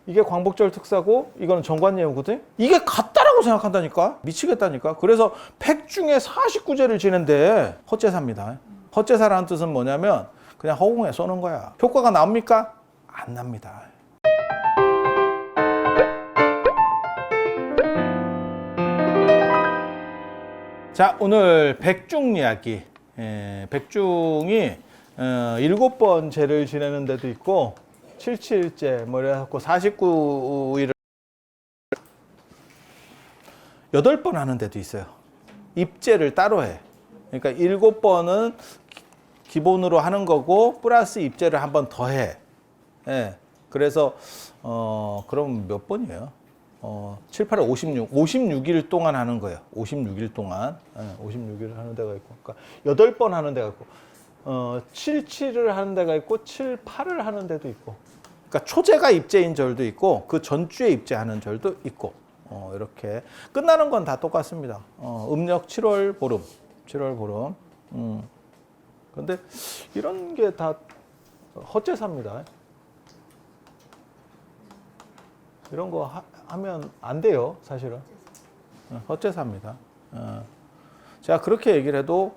이게 광복절 특사고 이거는 정관예우거든. 이게 같다라고 생각한다니까. 미치겠다니까. 그래서 팩 중에 49제를 지낸데 헛제사입니다. 헛제사라는 뜻은 뭐냐면 그냥 허공에 쏘는 거야. 효과가 나옵니까? 안 납니다. 자, 오늘 백중 이야기. 백중이 7번 제를 지내는 데도 있고 77제 뭐 이래갖고 49일을 8번 하는 데도 있어요. 입제를 따로 해. 그러니까 7번은 기본으로 하는 거고 플러스 입제를 한 번 더 해. 예. 그래서 그럼 몇 번이에요? 7, 8, 56. 56일 동안 하는 거예요. 56일 동안. 56일을 하는 데가 있고. 그러니까 8번 하는 데가 있고. 7, 7을 하는 데가 있고 7, 8을 하는 데도 있고. 그러니까 초제가 입제인 절도 있고 그 전주에 입제하는 절도 있고. 이렇게 끝나는 건 다 똑같습니다. 음력 7월 보름. 7월 보름. 근데 이런 게 다 헛제사입니다. 이런 거 하면 안 돼요, 사실은. 헛제사입니다. 제가 그렇게 얘기를 해도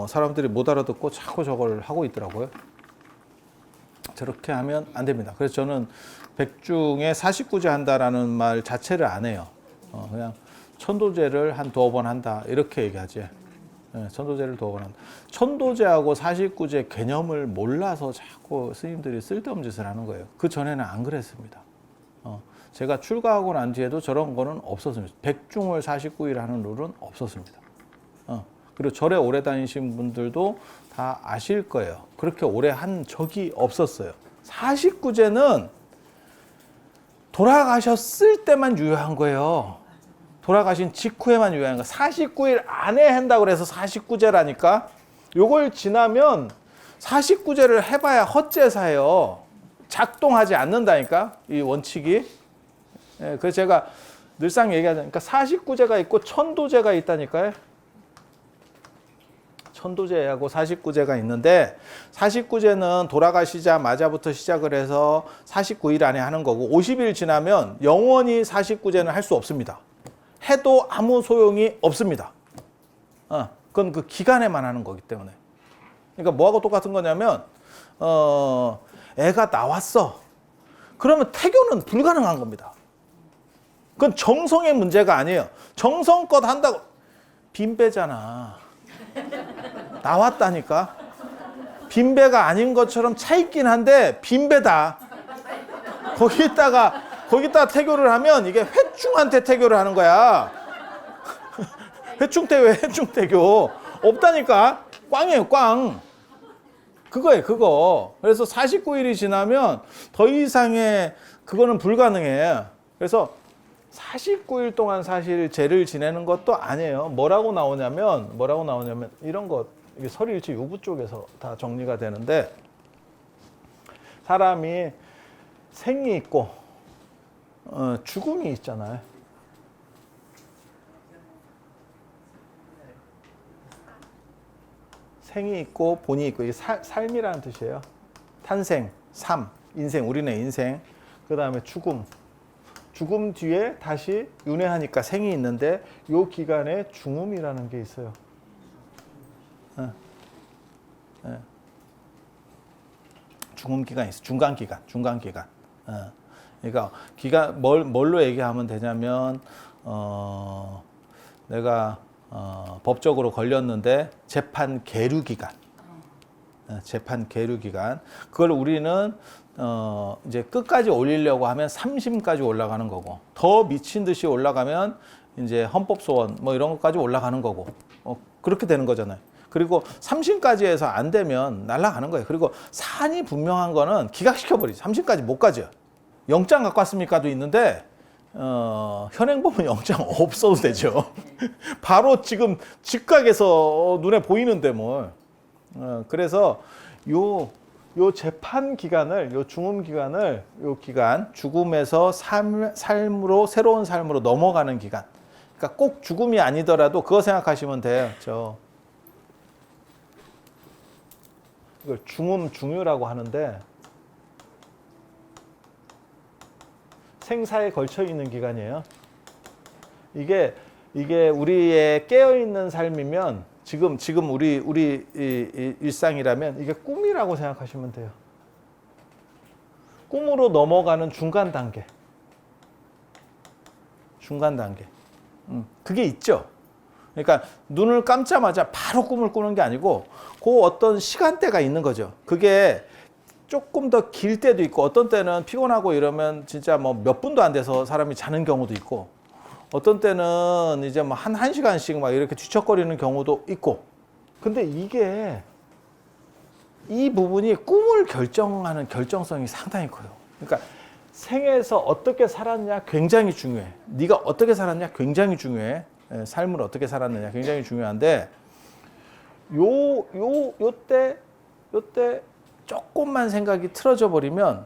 사람들이 못 알아듣고 자꾸 저걸 하고 있더라고요. 저렇게 하면 안 됩니다. 그래서 저는 백중에 49제 한다라는 말 자체를 안 해요. 그냥 천도제를 한 2번 한다 이렇게 얘기하지. 천도제를 2번 한다. 천도제하고 49제 개념을 몰라서 자꾸 스님들이 쓸데없는 짓을 하는 거예요. 그 전에는 안 그랬습니다. 제가 출가하고 난 뒤에도 저런 거는 없었습니다. 백중을 49일 하는 룰은 없었습니다. 그리고 절에 오래 다니신 분들도 다 아실 거예요. 그렇게 오래 한 적이 없었어요. 49제는 돌아가셨을 때만 유효한 거예요. 돌아가신 직후에만 유효한 거예요. 49일 안에 한다고 해서 49제라니까. 요걸 지나면 49제를 해봐야 헛제사예요. 작동하지 않는다니까, 이 원칙이. 그래서 제가 늘상 얘기하자니까 49제가 있고 천도제가 있다니까요. 천도제하고 49제가 있는데 49제는 돌아가시자마자부터 시작을 해서 49일 안에 하는 거고 50일 지나면 영원히 49제는 할 수 없습니다. 해도 아무 소용이 없습니다. 그건 그 기간에만 하는 거기 때문에. 그러니까 뭐하고 똑같은 거냐면 애가 나왔어. 그러면 태교는 불가능한 겁니다. 그건 정성의 문제가 아니에요. 정성껏 한다고 빈배잖아. 나왔다니까. 빈배가 아닌 것처럼 차 있긴 한데 빈배다. 거기다가 태교를 하면 이게 회충한테 태교를 하는 거야. 회충태교, 회충태교. 없다니까. 꽝이에요, 꽝. 그거예요, 그거. 그래서 49일이 지나면 더 이상의 그거는 불가능해. 그래서 49일 동안 사실 제를 지내는 것도 아니에요. 뭐라고 나오냐면 이런 것, 이게 설일치 유부 쪽에서 다 정리가 되는데 사람이 생이 있고 죽음이 있잖아요. 생이 있고 본이 있고 이게 삶이라는 뜻이에요. 탄생, 삶, 인생, 우리네 인생. 그 다음에 죽음. 죽음 뒤에 다시 윤회하니까 생이 있는데 요 기간에 중음이라는 게 있어요. 중음 기간이 있어. 중간 기간. 그러니까 기간 뭘로 얘기하면 되냐면 내가 법적으로 걸렸는데 재판 계류 기간. 재판 계류 기간. 그걸 우리는 이제 끝까지 올리려고 하면 3심까지 올라가는 거고, 더 미친 듯이 올라가면 이제 헌법소원 뭐 이런 것까지 올라가는 거고, 그렇게 되는 거잖아요. 그리고 3심까지 해서 안 되면 날아가는 거예요. 그리고 사안이 분명한 거는 기각시켜버리죠. 3심까지 못 가죠. 영장 갖고 왔습니까도 있는데 현행범은 영장 없어도 되죠. 바로 지금 즉각에서 눈에 보이는데 뭘. 그래서 요 재판 기간을, 요 중음 기간을, 요 기간, 죽음에서 삶으로, 새로운 삶으로 넘어가는 기간. 그러니까 꼭 죽음이 아니더라도 그거 생각하시면 돼요. 이걸 중음 중유라고 하는데, 생사에 걸쳐 있는 기간이에요. 이게 우리의 깨어 있는 삶이면 지금 우리 이 일상이라면 이게 꿈이라고 생각하시면 돼요. 꿈으로 넘어가는 중간 단계. 그게 있죠. 그러니까 눈을 감자마자 바로 꿈을 꾸는 게 아니고 그 어떤 시간대가 있는 거죠. 그게 조금 더 길 때도 있고 어떤 때는 피곤하고 이러면 진짜 뭐 몇 분도 안 돼서 사람이 자는 경우도 있고 어떤 때는 이제 뭐 한 시간씩 막 이렇게 뒤척거리는 경우도 있고. 근데 이 부분이 꿈을 결정하는 결정성이 상당히 커요. 그러니까 생에서 어떻게 살았냐 굉장히 중요해. 네가 어떻게 살았냐 굉장히 중요해. 삶을 어떻게 살았느냐 굉장히 중요한데 요때 조금만 생각이 틀어져 버리면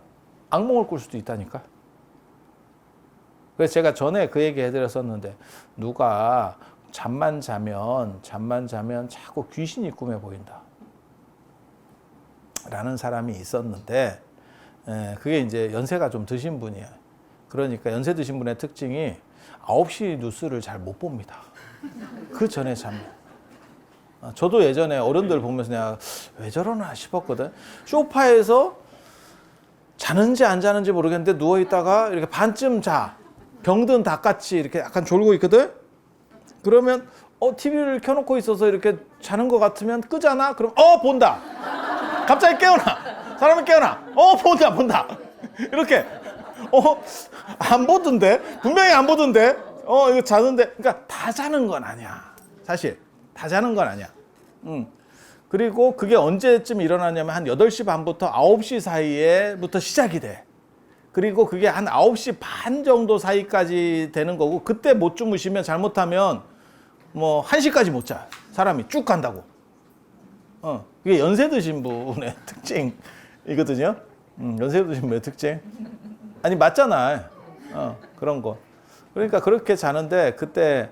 악몽을 꿀 수도 있다니까. 그래서 제가 전에 그 얘기 해드렸었는데 누가 잠만 자면 자꾸 귀신이 꿈에 보인다 라는 사람이 있었는데 그게 이제 연세가 좀 드신 분이에요. 그러니까 연세 드신 분의 특징이 9시 뉴스를 잘 못 봅니다. 그 전에 자면. 저도 예전에 어른들 보면서 내가 왜 저러나 싶었거든. 소파에서 자는지 안 자는지 모르겠는데 누워있다가 이렇게 반쯤 자. 병든 닭같이 이렇게 약간 졸고 있거든. 그러면 TV를 켜놓고 있어서 이렇게 자는 것 같으면 끄잖아. 그럼 본다. 갑자기 깨어나. 사람이 깨어나. 본다. 이렇게 안 보던데. 분명히 안 보던데. 이거 자는데. 그러니까 다 자는 건 아니야. 사실 다 자는 건 아니야. 그리고 그게 언제쯤 일어나냐면 한 8시 반부터 9시 사이에부터 시작이 돼. 그리고 그게 한 9시 반 정도 사이까지 되는 거고, 그때 못 주무시면 잘못하면 뭐 1시까지 못 자. 사람이 쭉 간다고. 그게 연세 드신 분의 특징이거든요. 연세 드신 분의 특징. 아니, 맞잖아. 그런 거. 그러니까 그렇게 자는데 그때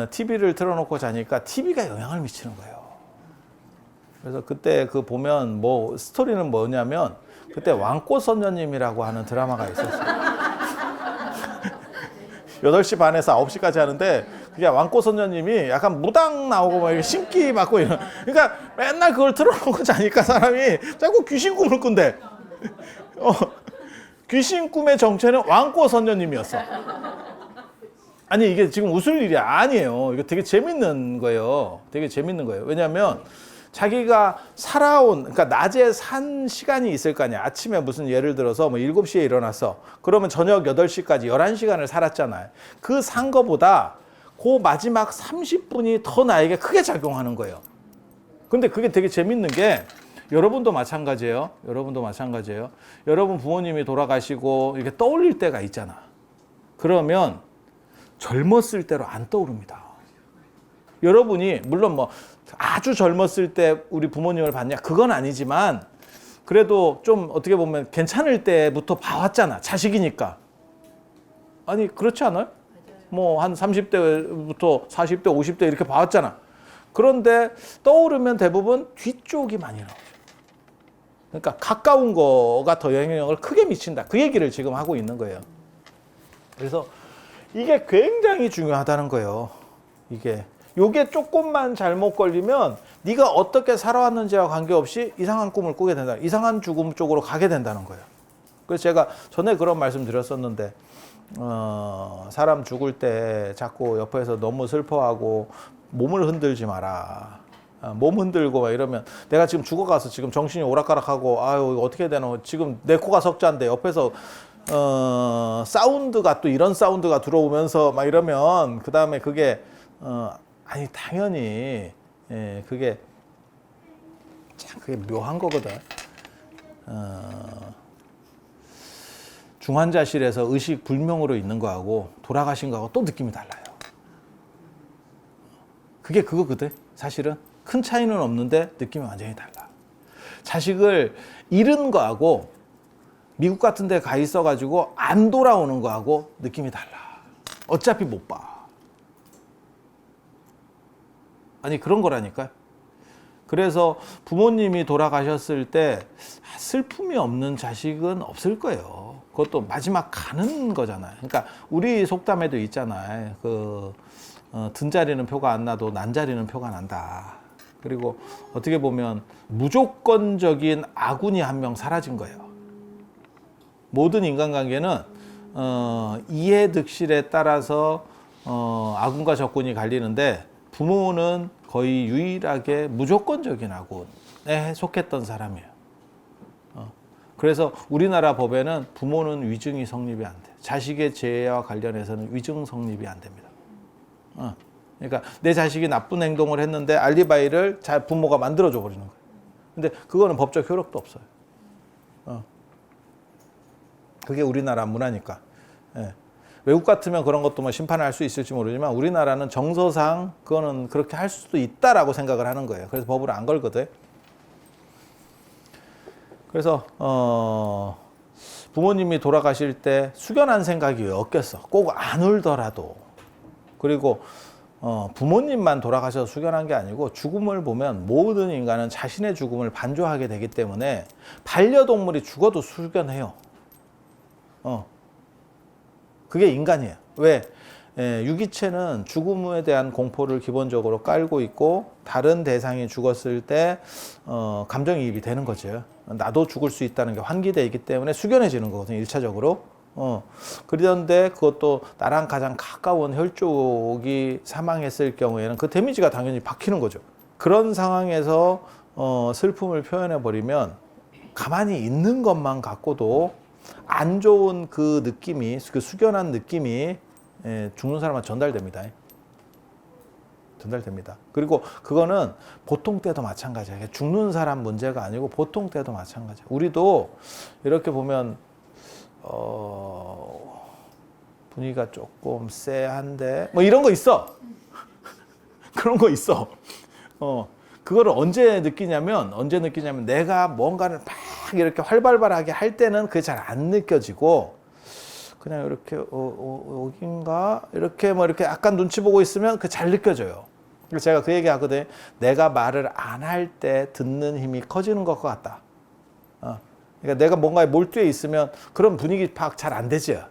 TV를 틀어놓고 자니까 TV가 영향을 미치는 거예요. 그래서 그때 그 보면 뭐 스토리는 뭐냐면 그때 왕꽃 선녀님이라고 하는 드라마가 있었어요. 8시 반에서 9시까지 하는데 그게 왕꽃 선녀님이 약간 무당 나오고 막 이렇게 신기 받고 이런. 그러니까 맨날 그걸 틀어놓고 자니까 사람이 자꾸 귀신 꿈을 꾼대. 귀신 꿈의 정체는 왕꽃 선녀님이었어. 아니, 이게 지금 웃을 일이 아니에요. 이거 되게 재밌는 거예요. 되게 재밌는 거예요. 왜냐하면 자기가 살아온, 그러니까 낮에 산 시간이 있을 거 아니야. 아침에 무슨 예를 들어서 뭐 7시에 일어났어. 그러면 저녁 8시까지 11시간을 살았잖아요. 그 산 거보다 그 마지막 30분이 더 나에게 크게 작용하는 거예요. 근데 그게 되게 재밌는 게 여러분도 마찬가지예요. 여러분 부모님이 돌아가시고 이렇게 떠올릴 때가 있잖아. 그러면 젊었을 때로 안 떠오릅니다. 여러분이 물론 뭐 아주 젊었을 때 우리 부모님을 봤냐? 그건 아니지만 그래도 좀 어떻게 보면 괜찮을 때부터 봐왔잖아. 자식이니까. 아니, 그렇지 않아요? 뭐 한 30대부터 40대, 50대 이렇게 봐왔잖아. 그런데 떠오르면 대부분 뒤쪽이 많이 나오죠. 그러니까 가까운 거가 더 영향력을 크게 미친다. 그 얘기를 지금 하고 있는 거예요. 그래서 이게 굉장히 중요하다는 거예요. 요게 조금만 잘못 걸리면 네가 어떻게 살아왔는지와 관계없이 이상한 꿈을 꾸게 된다. 이상한 죽음 쪽으로 가게 된다는 거예요. 그래서 제가 전에 그런 말씀 드렸었는데 사람 죽을 때 자꾸 옆에서 너무 슬퍼하고 몸을 흔들지 마라. 몸 흔들고 막 이러면 내가 지금 죽어가서 지금 정신이 오락가락하고 아유 이거 어떻게 되나 지금 내 코가 석자인데 옆에서 사운드가 또 이런 사운드가 들어오면서 막 이러면 그 다음에 그게 아니 당연히 그게 참 그게 묘한 거거든. 중환자실에서 의식 불명으로 있는 거하고 돌아가신 거하고 또 느낌이 달라요. 그게 그거거든. 사실은 큰 차이는 없는데 느낌이 완전히 달라. 자식을 잃은 거하고 미국 같은 데 가 있어가지고 안 돌아오는 거하고 느낌이 달라. 어차피 못 봐. 아니 그런 거라니까요. 그래서 부모님이 돌아가셨을 때 슬픔이 없는 자식은 없을 거예요. 그것도 마지막 가는 거잖아요. 그러니까 우리 속담에도 있잖아요. 든 자리는 표가 안 나도 난 자리는 표가 난다. 그리고 어떻게 보면 무조건적인 아군이 한 명 사라진 거예요. 모든 인간관계는 이해득실에 따라서 아군과 적군이 갈리는데 부모는 거의 유일하게 무조건적인 아군에 속했던 사람이에요. 그래서 우리나라 법에는 부모는 위증이 성립이 안 돼. 자식의 죄와 관련해서는 위증 성립이 안 됩니다. 그러니까 내 자식이 나쁜 행동을 했는데 알리바이를 부모가 만들어줘 버리는 거예요. 근데 그거는 법적 효력도 없어요. 그게 우리나라 문화니까. 예. 외국 같으면 그런 것도 뭐 심판을 할 수 있을지 모르지만 우리나라는 정서상 그거는 그렇게 할 수도 있다라고 생각을 하는 거예요. 그래서 법을 안 걸거든. 그래서 부모님이 돌아가실 때 숙연한 생각이 없겠어. 꼭 안 울더라도. 그리고 부모님만 돌아가셔서 숙연한 게 아니고 죽음을 보면 모든 인간은 자신의 죽음을 반조하게 되기 때문에 반려동물이 죽어도 숙연해요. 그게 인간이에요. 왜? 유기체는 죽음에 대한 공포를 기본적으로 깔고 있고 다른 대상이 죽었을 때 감정이입이 되는 거죠. 나도 죽을 수 있다는 게 환기되어 있기 때문에 숙연해지는 거거든요. 1차적으로. 그런데 그것도 나랑 가장 가까운 혈족이 사망했을 경우에는 그 데미지가 당연히 박히는 거죠. 그런 상황에서 슬픔을 표현해 버리면 가만히 있는 것만 갖고도 안 좋은 그 느낌이, 그 숙연한 느낌이 죽는 사람한테 전달됩니다. 전달됩니다. 그리고 그거는 보통 때도 마찬가지예요. 죽는 사람 문제가 아니고 보통 때도 마찬가지예요. 우리도 이렇게 보면 분위기가 조금 쎄한데 뭐 이런 거 있어. 그런 거 있어. 그거를 언제 느끼냐면 내가 뭔가를 막 이렇게 활발하게 할 때는 그게 잘 안 느껴지고 그냥 이렇게 여긴가 이렇게 뭐 이렇게 약간 눈치 보고 있으면 그 잘 느껴져요. 그래서 제가 그 얘기 하거든요. 내가 말을 안 할 때 듣는 힘이 커지는 것 같다. 그러니까 내가 뭔가에 몰두해 있으면 그런 분위기 파악 잘 안 되죠.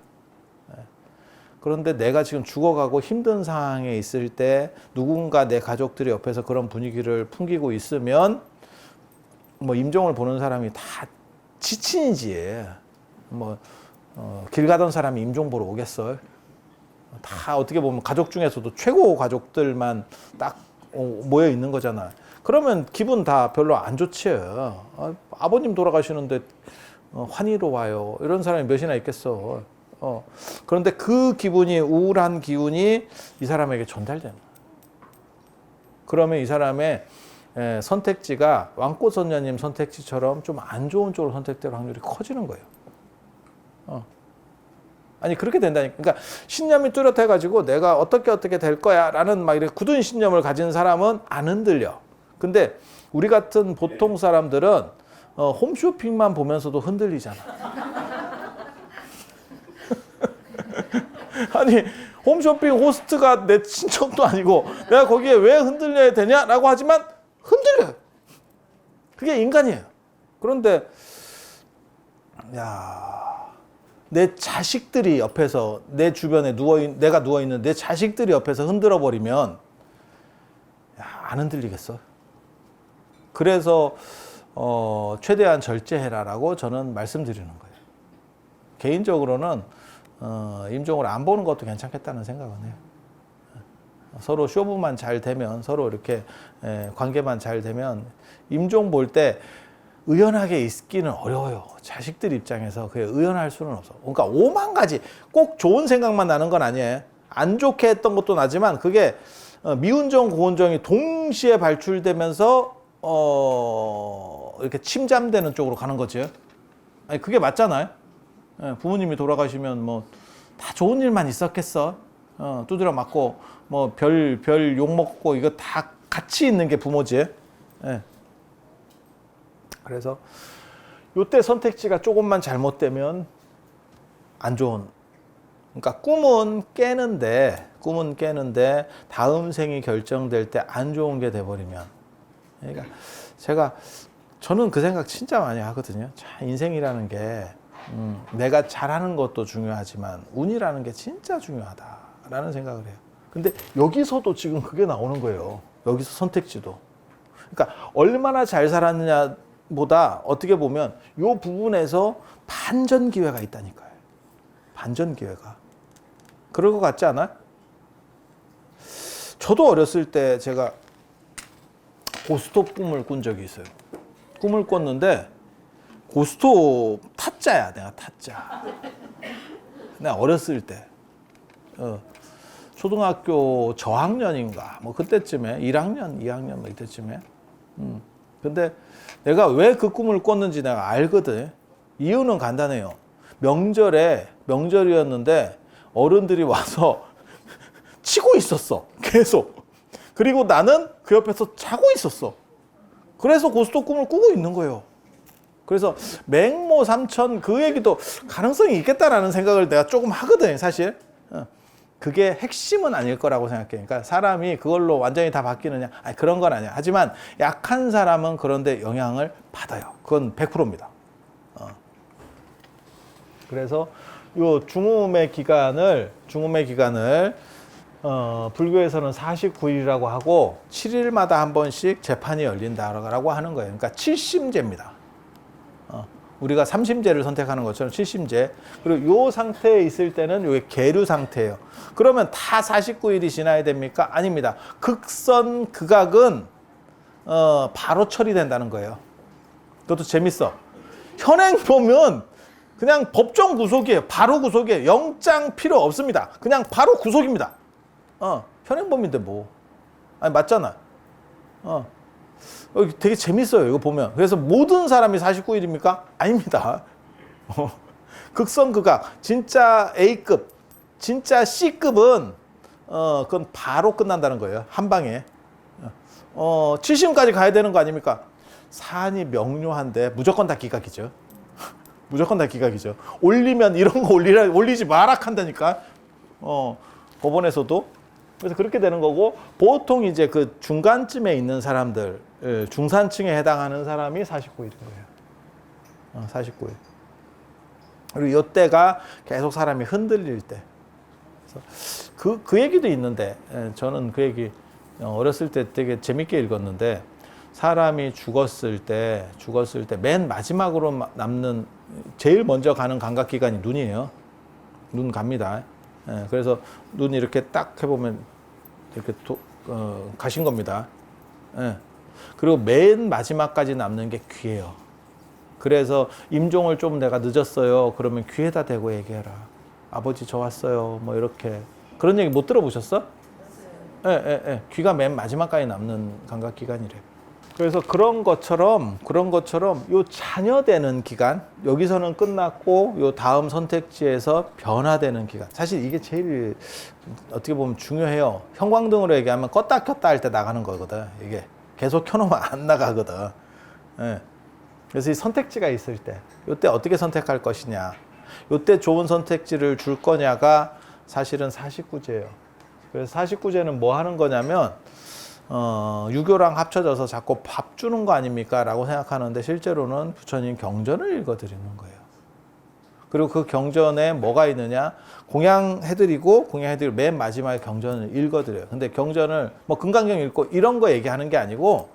그런데 내가 지금 죽어가고 힘든 상황에 있을 때 누군가 내 가족들이 옆에서 그런 분위기를 풍기고 있으면 뭐 임종을 보는 사람이 다 지친이지. 뭐 길 가던 사람이 임종 보러 오겠어. 다 어떻게 보면 가족 중에서도 최고 가족들만 딱 모여 있는 거잖아. 그러면 기분 다 별로 안 좋지. 아버님 돌아가시는데 환희로 와요. 이런 사람이 몇이나 있겠어. 그런데 그 기분이, 우울한 기운이 이 사람에게 전달되는 거야. 그러면 이 사람의 선택지가 왕꽃 선녀님 선택지처럼 좀 안 좋은 쪽으로 선택될 확률이 커지는 거예요. 아니 그렇게 된다니까. 그러니까 신념이 뚜렷해가지고 내가 어떻게 될 거야라는 막 이렇게 굳은 신념을 가진 사람은 안 흔들려. 근데 우리 같은 보통 사람들은 홈쇼핑만 보면서도 흔들리잖아. 아니 홈쇼핑 호스트가 내 친척도 아니고 내가 거기에 왜 흔들려야 되냐라고 하지만 흔들려요. 그게 인간이에요. 그런데 내 자식들이 옆에서 내 주변에 내가 누워있는 내 자식들이 옆에서 흔들어 버리면 안 흔들리겠어. 그래서 최대한 절제해라라고 저는 말씀드리는 거예요. 개인적으로는 임종을 안 보는 것도 괜찮겠다는 생각은 해요. 서로 쇼부만 잘 되면, 서로 이렇게 관계만 잘 되면 임종 볼 때 의연하게 있기는 어려워요. 자식들 입장에서 그게 의연할 수는 없어. 그러니까 5만 가지 꼭 좋은 생각만 나는 건 아니에요. 안 좋게 했던 것도 나지만 그게 미운정, 고운정이 동시에 발출되면서 이렇게 침잠되는 쪽으로 가는 거죠. 아니 그게 맞잖아요. 부모님이 돌아가시면 뭐 다 좋은 일만 있었겠어. 두드려 맞고 뭐 별 욕 먹고 이거 다 같이 있는 게 부모지. 그래서 요때 선택지가 조금만 잘못되면 안 좋은. 그러니까 꿈은 깨는데 다음 생이 결정될 때 안 좋은 게 돼버리면 그러니까 저는 그 생각 진짜 많이 하거든요. 자, 인생이라는 게 내가 잘하는 것도 중요하지만 운이라는 게 진짜 중요하다라는 생각을 해요. 근데 여기서도 지금 그게 나오는 거예요. 여기서 선택지도. 그러니까 얼마나 잘 살았느냐보다 어떻게 보면 이 부분에서 반전 기회가 있다니까요. 반전 기회가. 그럴 것 같지 않아요? 저도 어렸을 때 제가 고스톱 꿈을 꾼 적이 있어요. 꿈을 꿨는데 고스톱 타짜야, 내가 타짜. 내가 어렸을 때 초등학교 저학년인가 뭐 그때쯤에 1학년, 2학년 뭐 이때쯤에. 근데 내가 왜 그 꿈을 꿨는지 내가 알거든. 이유는 간단해요. 명절이었는데 어른들이 와서 치고 있었어. 계속. 그리고 나는 그 옆에서 자고 있었어. 그래서 고스톱 꿈을 꾸고 있는 거예요. 그래서 맹모 삼천 그 얘기도 가능성이 있겠다라는 생각을 내가 조금 하거든, 사실. 그게 핵심은 아닐 거라고 생각해. 그러니까 사람이 그걸로 완전히 다 바뀌느냐? 아니, 그런 건 아니야. 하지만 약한 사람은 그런데 영향을 받아요. 그건 100%입니다. 그래서 요 중음의 기간을 불교에서는 49일이라고 하고 7일마다 한 번씩 재판이 열린다라고 하는 거예요. 그러니까 7심제입니다. 우리가 3심제를 선택하는 것처럼 7심제. 그리고 요 상태에 있을 때는 요게 계류 상태예요. 그러면 다 49일이 지나야 됩니까? 아닙니다. 극선 극악은 바로 처리된다는 거예요. 그것도 재밌어. 현행 보면 그냥 법정 구속이에요. 바로 구속이에요. 영장 필요 없습니다. 그냥 바로 구속입니다. 현행범인데 뭐. 아니, 맞잖아. 되게 재밌어요. 이거 보면. 그래서 모든 사람이 49일입니까? 아닙니다. 극선극악. 진짜 A급, 진짜 C급은, 그건 바로 끝난다는 거예요. 한 방에. 7심까지 가야 되는 거 아닙니까? 사안이 명료한데 무조건 다 기각이죠. 무조건 다 기각이죠. 올리면 이런 거 올리지 마라 한다니까. 법원에서도. 그래서 그렇게 되는 거고, 보통 이제 그 중간쯤에 있는 사람들, 중산층에 해당하는 사람이 49일인 거예요. 49일. 그리고 이때가 계속 사람이 흔들릴 때. 그래서 그 얘기도 있는데, 저는 그 얘기 어렸을 때 되게 재밌게 읽었는데, 사람이 죽었을 때 맨 마지막으로 남는, 제일 먼저 가는 감각기관이 눈이에요. 눈 갑니다. 그래서 눈 이렇게 딱 해보면 이렇게 가신 겁니다. 그리고 맨 마지막까지 남는 게 귀예요. 그래서 임종을 좀 내가 늦었어요. 그러면 귀에다 대고 얘기해라. 아버지 저 왔어요. 뭐 이렇게. 그런 얘기 못 들어보셨어? 귀가 맨 마지막까지 남는 감각기관이래. 그래서 그런 것처럼 요 자녀되는 기간, 여기서는 끝났고 요 다음 선택지에서 변화되는 기간. 사실 이게 제일 어떻게 보면 중요해요. 형광등으로 얘기하면 껐다 켰다 할 때 나가는 거거든. 이게 계속 켜놓으면 안 나가거든. 그래서 이 선택지가 있을 때, 요때 어떻게 선택할 것이냐, 요때 좋은 선택지를 줄 거냐가 사실은 49제예요. 그래서 49제는 뭐 하는 거냐면, 유교랑 합쳐져서 자꾸 밥 주는 거 아닙니까? 라고 생각하는데 실제로는 부처님 경전을 읽어드리는 거예요. 그리고 그 경전에 뭐가 있느냐? 공양해드리고 맨 마지막에 경전을 읽어드려요. 근데 경전을 뭐 금강경 읽고 이런 거 얘기하는 게 아니고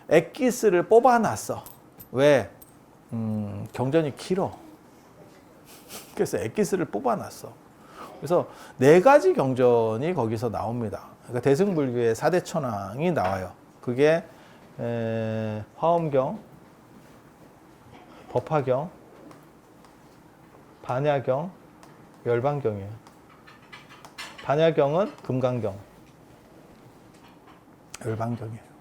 엑기스를 뽑아놨어. 왜? 경전이 길어. 그래서 엑기스를 뽑아놨어. 그래서 4가지 경전이 거기서 나옵니다. 그러니까 대승불교의 4대 천왕이 나와요. 그게 화엄경, 법화경, 반야경, 열반경이에요. 반야경은 금강경, 열반경이에요.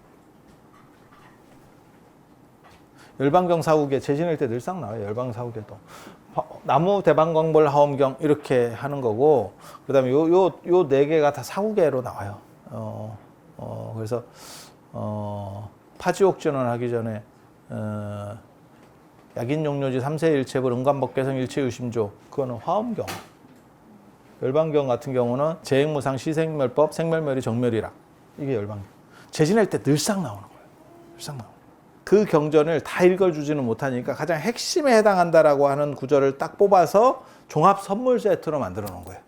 열반경 사후기에 제신할 때 늘상 나와요. 열반경 사후기에도. 나무 대방광벌 하엄경 이렇게 하는 거고, 그다음에 요 4개가 다 사후계로 나와요. 그래서 파지옥전을 하기 전에 약인용료지 3세 일체불 은관법계성 일체유심조, 그거는 화엄경. 열반경 같은 경우는 재행무상 시생멸법 생멸멸이 정멸이라, 이게 열반경. 제신할 때 늘상 나오는 거예요. 불상 나옵니다. 그 경전을 다 읽어주지는 못하니까 가장 핵심에 해당한다라고 하는 구절을 딱 뽑아서 종합 선물 세트로 만들어 놓은 거예요.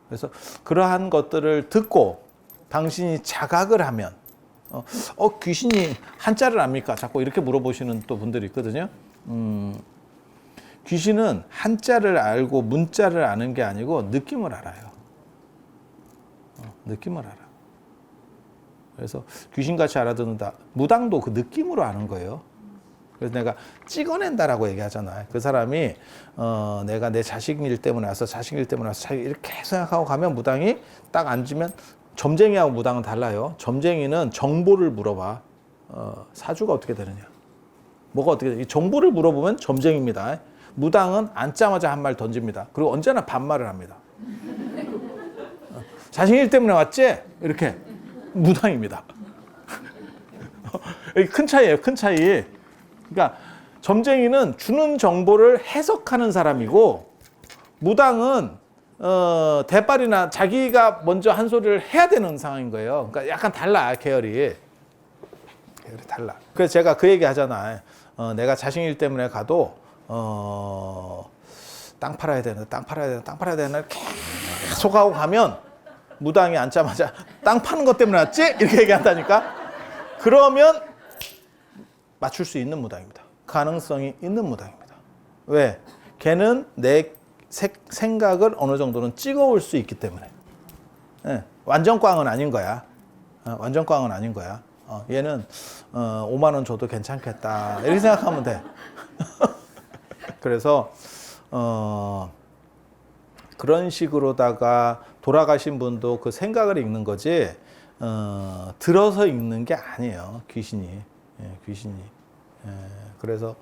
그래서 그러한 것들을 듣고 당신이 자각을 하면 귀신이 한자를 압니까? 자꾸 이렇게 물어보시는 또 분들이 있거든요. 귀신은 한자를 알고 문자를 아는 게 아니고 느낌을 알아요. 느낌을 알아. 그래서 귀신같이 알아듣는다. 무당도 그 느낌으로 아는 거예요. 그래서 내가 찍어낸다라고 얘기하잖아요. 그 사람이 내가 내 자식 일 때문에 와서 이렇게 생각하고 가면 무당이 딱 앉으면, 점쟁이하고 무당은 달라요. 점쟁이는 정보를 물어봐. 사주가 어떻게 되느냐, 뭐가 어떻게 되느냐, 정보를 물어보면 점쟁이입니다. 무당은 앉자마자 한 말 던집니다. 그리고 언제나 반말을 합니다. 자식 일 때문에 왔지? 이렇게. 무당입니다. 큰 차이예요, 큰 차이. 그러니까 점쟁이는 주는 정보를 해석하는 사람이고, 무당은 대빨이나 자기가 먼저 한 소리를 해야 되는 상황인 거예요. 그러니까 약간 달라, 계열이 달라. 그래서 제가 그 얘기 하잖아요. 내가 자신일 때문에 가도 땅 팔아야 되는데 땅 팔아야 되는데 계속 하고 가면 무당이 앉자마자 땅 파는 것 때문에 왔지? 이렇게 얘기한다니까. 그러면 맞출 수 있는 무당입니다. 가능성이 있는 무당입니다. 왜? 걔는 내 생각을 어느 정도는 찍어올 수 있기 때문에. 네, 완전 꽝은 아닌 거야. 완전 꽝은 아닌 거야. 얘는 5만 원 줘도 괜찮겠다, 이렇게 생각하면 돼. 그래서 그런 식으로다가 돌아가신 분도 그 생각을 읽는 거지, 들어서 읽는 게 아니에요, 귀신이. 귀신이. 그래서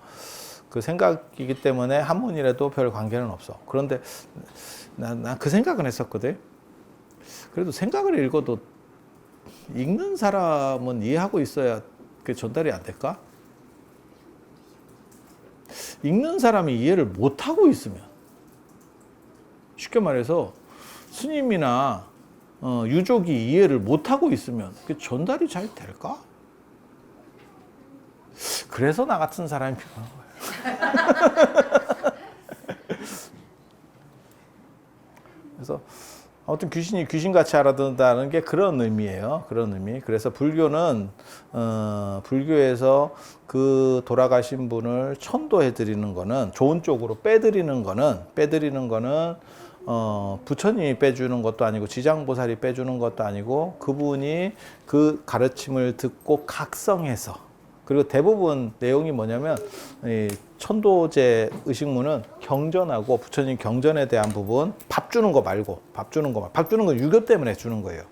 그 생각이기 때문에 한 번이라도 별 관계는 없어. 그런데 난 그 생각은 했었거든. 그래도 생각을 읽어도 읽는 사람은 이해하고 있어야 그게 전달이 안 될까? 읽는 사람이 이해를 못하고 있으면, 쉽게 말해서 스님이나 유족이 이해를 못하고 있으면 그게 전달이 잘 될까? 그래서 나 같은 사람이 필요한 거예요. 그래서 아무튼 귀신이 귀신같이 알아듣는다는 게 그런 의미예요. 그런 의미. 그래서 불교는 불교에서 그 돌아가신 분을 천도해 드리는 거는, 좋은 쪽으로 빼드리는 거는 부처님이 빼주는 것도 아니고 지장보살이 빼주는 것도 아니고, 그분이 그 가르침을 듣고 각성해서, 그리고 대부분 내용이 뭐냐면 이 천도제 의식문은 경전하고 부처님 경전에 대한 부분, 밥 주는 거 말고, 밥 주는 건 유교 때문에 주는 거예요.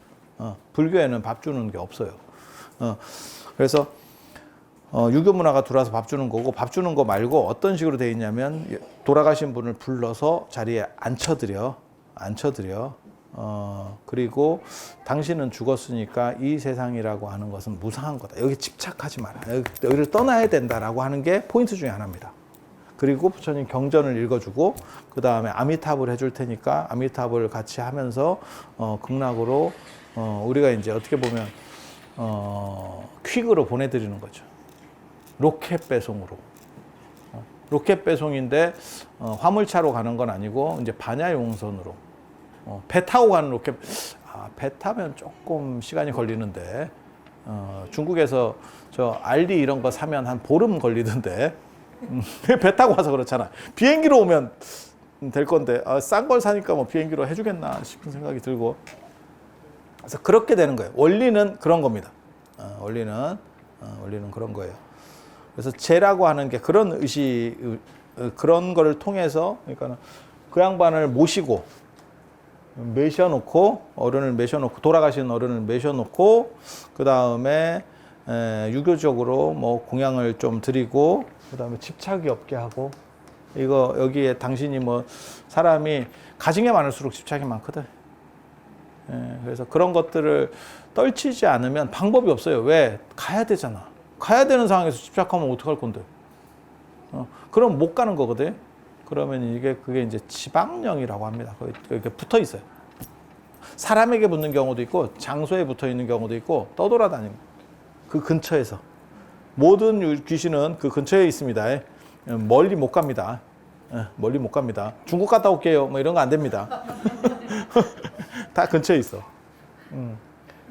불교에는 밥 주는 게 없어요. 그래서 유교 문화가 들어와서 밥 주는 거고, 밥 주는 거 말고 어떤 식으로 되어 있냐면, 돌아가신 분을 불러서 자리에 앉혀드려. 그리고 당신은 죽었으니까 이 세상이라고 하는 것은 무상한 거다. 여기 집착하지 마라. 여기를 떠나야 된다라고 하는 게 포인트 중에 하나입니다. 그리고 부처님 경전을 읽어주고, 그 다음에 아미타불 해줄 테니까 아미타불 같이 하면서 극락으로 우리가 이제 어떻게 보면 퀵으로 보내드리는 거죠. 로켓 배송으로. 로켓 배송인데 화물차로 가는 건 아니고 이제 반야용선으로. 배 타고 가는 로켓. 배 타면 조금 시간이 걸리는데, 중국에서 저 알리 이런 거 사면 한 보름 걸리던데, 배 타고 와서 그렇잖아. 비행기로 오면 될 건데, 싼 걸 사니까 뭐 비행기로 해주겠나 싶은 생각이 들고. 그래서 그렇게 되는 거예요. 원리는 그런 겁니다. 원리는 그런 거예요. 그래서 제라고 하는 게 그런 그런 거를 통해서, 그러니까 그 양반을 모시고 어른을 매셔놓고, 돌아가신 어른을 매셔놓고, 그 다음에 유교적으로 뭐 공양을 좀 드리고, 그 다음에 집착이 없게 하고, 이거 여기에 당신이 뭐 사람이 가진 게 많을수록 집착이 많거든. 그래서 그런 것들을 떨치지 않으면 방법이 없어요. 왜? 가야 되잖아. 가야 되는 상황에서 집착하면 어떡할 건데? 그럼 못 가는 거거든. 그러면 그게 이제 지방령이라고 합니다. 이렇게 붙어 있어요. 사람에게 붙는 경우도 있고, 장소에 붙어 있는 경우도 있고, 떠돌아다니는. 그 근처에서. 모든 귀신은 그 근처에 있습니다. 멀리 못 갑니다. 멀리 못 갑니다. 중국 갔다 올게요. 뭐 이런 거 안 됩니다. 다 근처에 있어.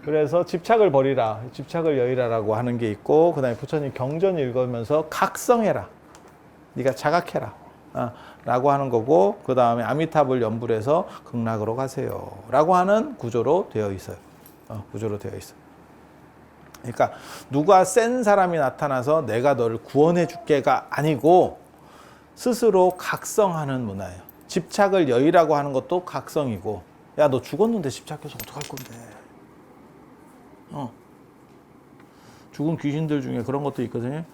그래서 집착을 버리라, 집착을 여의라라고 하는 게 있고, 그 다음에 부처님 경전 읽으면서 각성해라, 네가 자각해라 라고 하는 거고, 그 다음에 아미타불 연불해서 극락으로 가세요 라고 하는 구조로 되어 있어요. 구조로 되어 있어요. 그러니까 누가 센 사람이 나타나서 내가 너를 구원해 줄게가 아니고 스스로 각성하는 문화예요. 집착을 여의라고 하는 것도 각성이고, 야, 너 죽었는데 집착해서 어떡할 건데. 죽은 귀신들 중에 그런 것도 있거든요.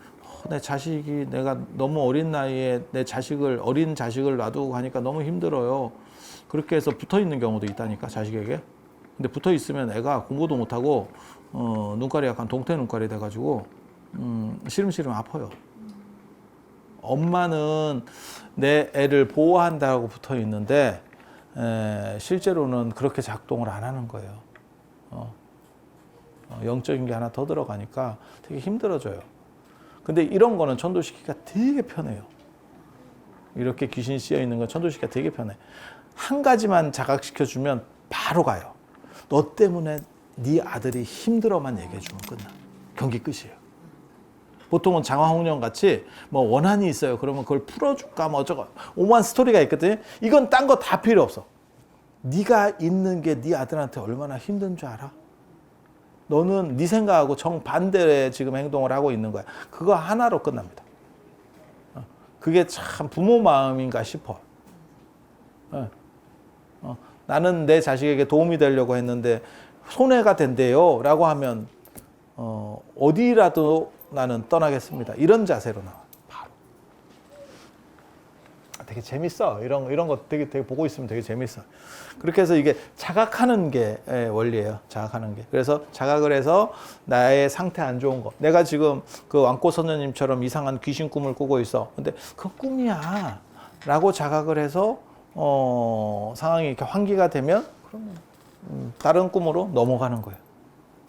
내 자식이, 내가 너무 어린 나이에 내 자식을, 어린 자식을 놔두고 가니까 너무 힘들어요. 그렇게 해서 붙어 있는 경우도 있다니까, 자식에게. 근데 붙어 있으면 애가 공부도 못하고 눈깔이 약간 동태 눈깔이 돼가지고 시름시름 아파요. 엄마는 내 애를 보호한다고 붙어 있는데 실제로는 그렇게 작동을 안 하는 거예요. 영적인 게 하나 더 들어가니까 되게 힘들어져요. 근데 이런 거는 천도시키기가 되게 편해요. 이렇게 귀신 씌여 있는 건 천도시키기가 되게 편해. 한 가지만 자각시켜주면 바로 가요. 너 때문에 네 아들이 힘들어만 얘기해주면 끝나. 경기 끝이에요. 보통은 장화홍련 같이 뭐 원한이 있어요. 그러면 그걸 풀어줄까 뭐 어쩌고 오만 스토리가 있거든요. 이건 딴 거 다 필요 없어. 네가 있는 게 네 아들한테 얼마나 힘든 줄 알아? 너는 네 생각하고 정반대의 지금 행동을 하고 있는 거야. 그거 하나로 끝납니다. 그게 참 부모 마음인가 싶어. 나는 내 자식에게 도움이 되려고 했는데 손해가 된대요 라고 하면 어디라도 나는 떠나겠습니다. 이런 자세로 나와. 바로. 되게 재밌어. 이런 거 되게 보고 있으면 되게 재밌어. 그렇게 해서 이게 자각하는 게 원리예요. 자각하는 게. 그래서 자각을 해서 나의 상태 안 좋은 거. 내가 지금 그 왕꼬 선녀님처럼 이상한 귀신 꿈을 꾸고 있어. 근데 그 꿈이야 라고 자각을 해서 상황이 이렇게 환기가 되면 그러면 다른 꿈으로 넘어가는 거예요.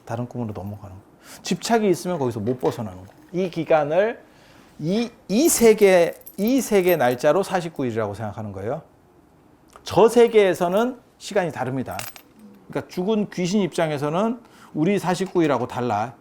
다른 꿈으로 넘어가는 거예요. 집착이 있으면 거기서 못 벗어나는 거예요. 이 기간을 이 세계 날짜로 49일이라고 생각하는 거예요. 저 세계에서는 시간이 다릅니다. 그러니까 죽은 귀신 입장에서는 우리 49일하고 달라.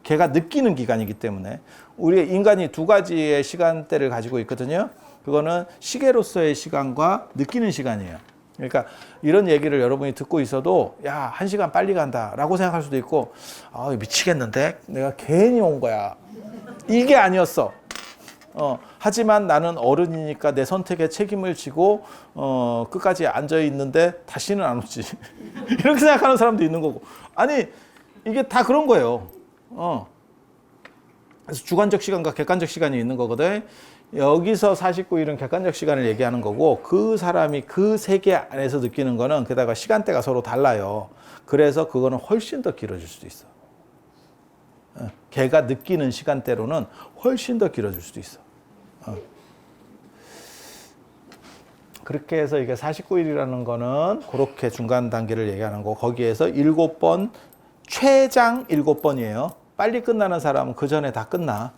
걔가 느끼는 기간이기 때문에. 우리 인간이 두 가지의 시간대를 가지고 있거든요. 그거는 시계로서의 시간과 느끼는 시간이에요. 그러니까 이런 얘기를 여러분이 듣고 있어도 야, 1시간 빨리 간다 라고 생각할 수도 있고, 아, 미치겠는데 내가 괜히 온 거야. 이게 아니었어. 하지만 나는 어른이니까 내 선택에 책임을 지고 끝까지 앉아 있는데 다시는 안 오지. 이렇게 생각하는 사람도 있는 거고. 아니, 이게 다 그런 거예요. 그래서 주관적 시간과 객관적 시간이 있는 거거든. 여기서 49일은 객관적 시간을 얘기하는 거고, 그 사람이 그 세계 안에서 느끼는 거는 게다가 시간대가 서로 달라요. 그래서 그거는 훨씬 더 길어질 수도 있어. 걔가 느끼는 시간대로는 훨씬 더 길어질 수도 있어. 그렇게 해서 이게 49일이라는 거는 그렇게 중간 단계를 얘기하는 거고, 거기에서 7번, 최장 7번이에요. 빨리 끝나는 사람은 그 전에 다 끝나.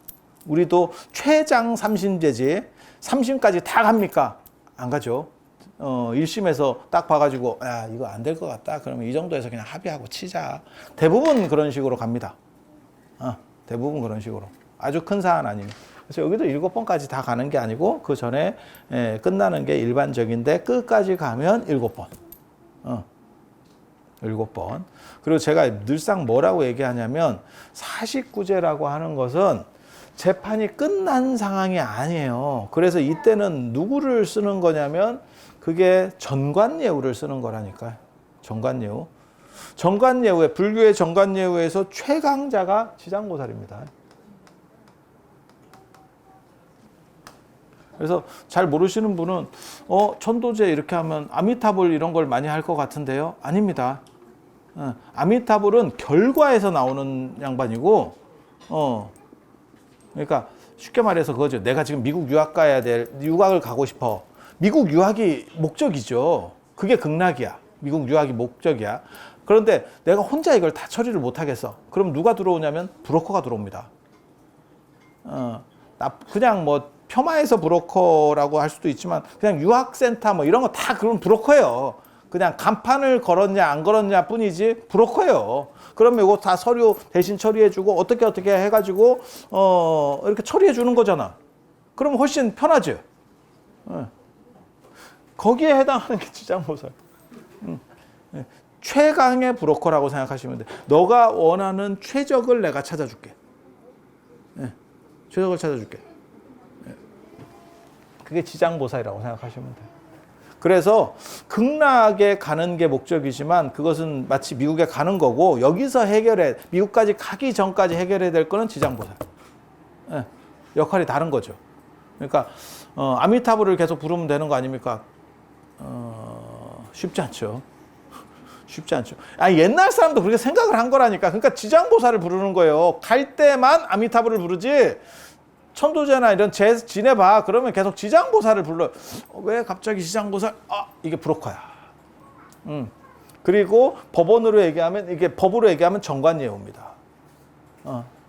우리도 최장 3심제지 3심까지 다 갑니까? 안 가죠. 1심에서 딱 봐가지고 야, 이거 안 될 것 같다. 그러면 이 정도에서 그냥 합의하고 치자. 대부분 그런 식으로 갑니다. 대부분 그런 식으로. 아주 큰 사안 아니면. 그래서 여기도 7번까지 다 가는 게 아니고 그 전에 끝나는 게 일반적인데 끝까지 가면 7번. 7번. 그리고 제가 늘상 뭐라고 얘기하냐면 49제라고 하는 것은 재판이 끝난 상황이 아니에요. 그래서 이때는 누구를 쓰는 거냐면 그게 전관예우를 쓰는 거라니까요. 전관예우. 전관예우에, 불교의 전관예우에서 최강자가 지장고살입니다. 그래서 잘 모르시는 분은 천도제 이렇게 하면 아미타불 이런 걸 많이 할 것 같은데요. 아닙니다. 아미타불은 결과에서 나오는 양반이고 그러니까 쉽게 말해서 그거죠. 내가 지금 미국 유학 가야 돼. 유학을 가고 싶어. 미국 유학이 목적이죠. 그게 극락이야. 미국 유학이 목적이야. 그런데 내가 혼자 이걸 다 처리를 못 하겠어. 그럼 누가 들어오냐면 브로커가 들어옵니다. 그냥 뭐 폄하해서 브로커라고 할 수도 있지만 그냥 유학센터 뭐 이런 거 다 그런 브로커예요. 그냥 간판을 걸었냐 안 걸었냐 뿐이지 브로커예요. 그러면 이거 다 서류 대신 처리해주고 어떻게 해가지고 이렇게 처리해주는 거잖아. 그럼 훨씬 편하지. 거기에 해당하는 게 지장보살. 최강의 브로커라고 생각하시면 돼. 너가 원하는 최적을 내가 찾아줄게. 최적을 찾아줄게. 그게 지장보살이라고 생각하시면 돼. 그래서 극락에 가는 게 목적이지만 그것은 마치 미국에 가는 거고 여기서 해결해. 미국까지 가기 전까지 해결해야 될 거는 지장보살. 역할이 다른 거죠. 그러니까 아미타불을 계속 부르면 되는 거 아닙니까? 쉽지 않죠. 쉽지 않죠. 옛날 사람도 그렇게 생각을 한 거라니까. 그러니까 지장보살을 부르는 거예요. 갈 때만 아미타불을 부르지. 천도제나 이런 지내봐. 그러면 계속 지장보살을 불러. 왜 갑자기 지장보살? 이게 브로커야. 그리고 법원으로 얘기하면 이게 법으로 얘기하면 정관예우입니다.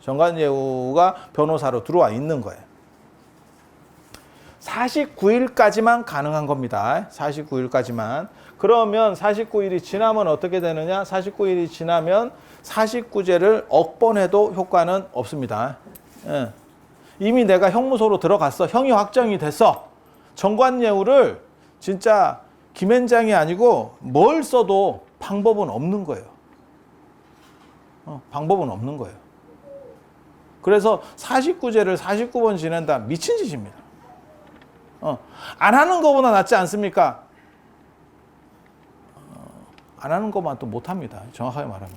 정관예우가 변호사로 들어와 있는 거예요. 49일까지만 가능한 겁니다. 49일까지만. 그러면 49일이 지나면 어떻게 되느냐? 49일이 지나면 49제를 억번해도 효과는 없습니다. 이미 내가 형무소로 들어갔어. 형이 확정이 됐어. 정관예우를 진짜 김앤장이 아니고 뭘 써도 방법은 없는 거예요. 방법은 없는 거예요. 그래서 49제를 49번 지낸다. 미친 짓입니다. 안 하는 것보다 낫지 않습니까? 안 하는 것만 또 못합니다. 정확하게 말하면.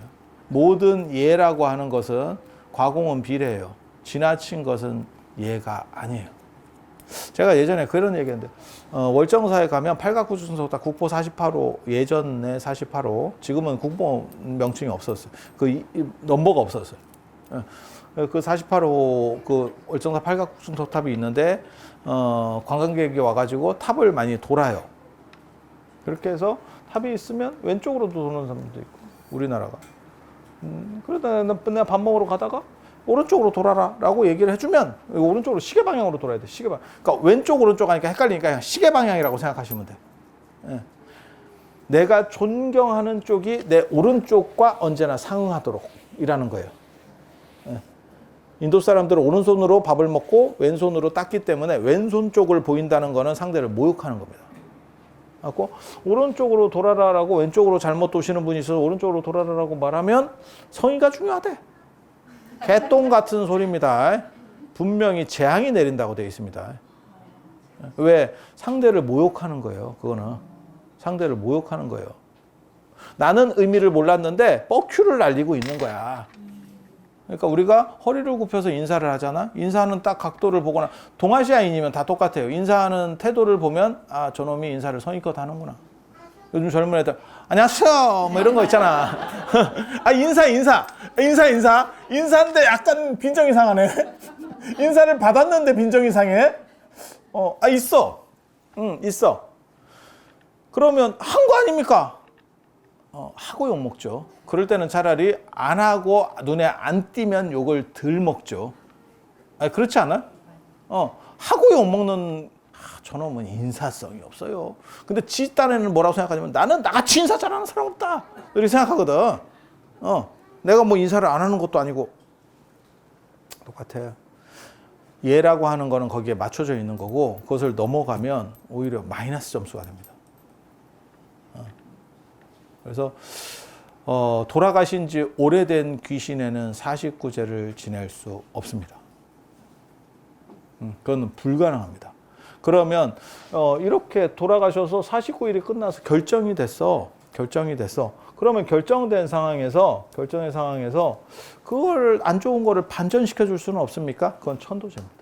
모든 예라고 하는 것은 과공은 비례해요. 지나친 것은 예가 아니에요. 제가 예전에 그런 얘기했는데 월정사에 가면 팔각구순서다 국보 48호 예전에 48호 지금은 국보 명칭이 없었어요. 그 넘버가 없었어요. 그 48호 그 월정사 팔각구순서탑이 있는데 관광객이 와가지고 탑을 많이 돌아요. 그렇게 해서 탑이 있으면 왼쪽으로도 도는 사람도 있고 우리나라가 그러다 내가 밥 먹으러 가다가 오른쪽으로 돌아라 라고 얘기를 해주면 오른쪽으로 시계 방향으로 돌아야 돼. 시계 방향. 그러니까 왼쪽 오른쪽 하니까 헷갈리니까 그냥 시계 방향이라고 생각하시면 돼. 내가 존경하는 쪽이 내 오른쪽과 언제나 상응하도록 이라는 거예요. 인도 사람들은 오른손으로 밥을 먹고 왼손으로 닦기 때문에 왼손 쪽을 보인다는 거는 상대를 모욕하는 겁니다. 그래서 오른쪽으로 돌아라라고 왼쪽으로 잘못 도시는 분이 있어서 오른쪽으로 돌아라라고 말하면 성의가 중요하대. 개똥 같은 소리입니다. 분명히 재앙이 내린다고 되어 있습니다. 왜? 상대를 모욕하는 거예요. 그거는 상대를 모욕하는 거예요. 나는 의미를 몰랐는데 뻑큐를 날리고 있는 거야. 그러니까 우리가 허리를 굽혀서 인사를 하잖아. 인사하는 딱 각도를 보거나 동아시아인이면 다 똑같아요. 인사하는 태도를 보면 저놈이 인사를 성의껏 하는구나. 요즘 젊은 애들 안녕하세요 뭐 이런 거 있잖아. 인사인데 약간 빈정 이상하네. 인사를 받았는데 빈정 이상해. 있어. 있어. 그러면 한 거 아닙니까? 하고 욕 먹죠. 그럴 때는 차라리 안 하고 눈에 안 띄면 욕을 덜 먹죠. 그렇지 않아? 하고 욕 먹는 저놈은 인사성이 없어요. 근데 지 딴에는 뭐라고 생각하냐면 나는 나같이 인사 잘하는 사람 없다. 이렇게 생각하거든. 내가 뭐 인사를 안 하는 것도 아니고 똑같아요. 예라고 하는 거는 거기에 맞춰져 있는 거고 그것을 넘어가면 오히려 마이너스 점수가 됩니다. 그래서 돌아가신 지 오래된 귀신에는 49제를 지낼 수 없습니다. 그건 불가능합니다. 그러면 이렇게 돌아가셔서 49일이 끝나서 결정이 됐어. 그러면 결정된 상황에서 그걸 안 좋은 거를 반전시켜 줄 수는 없습니까? 그건 천도제입니다.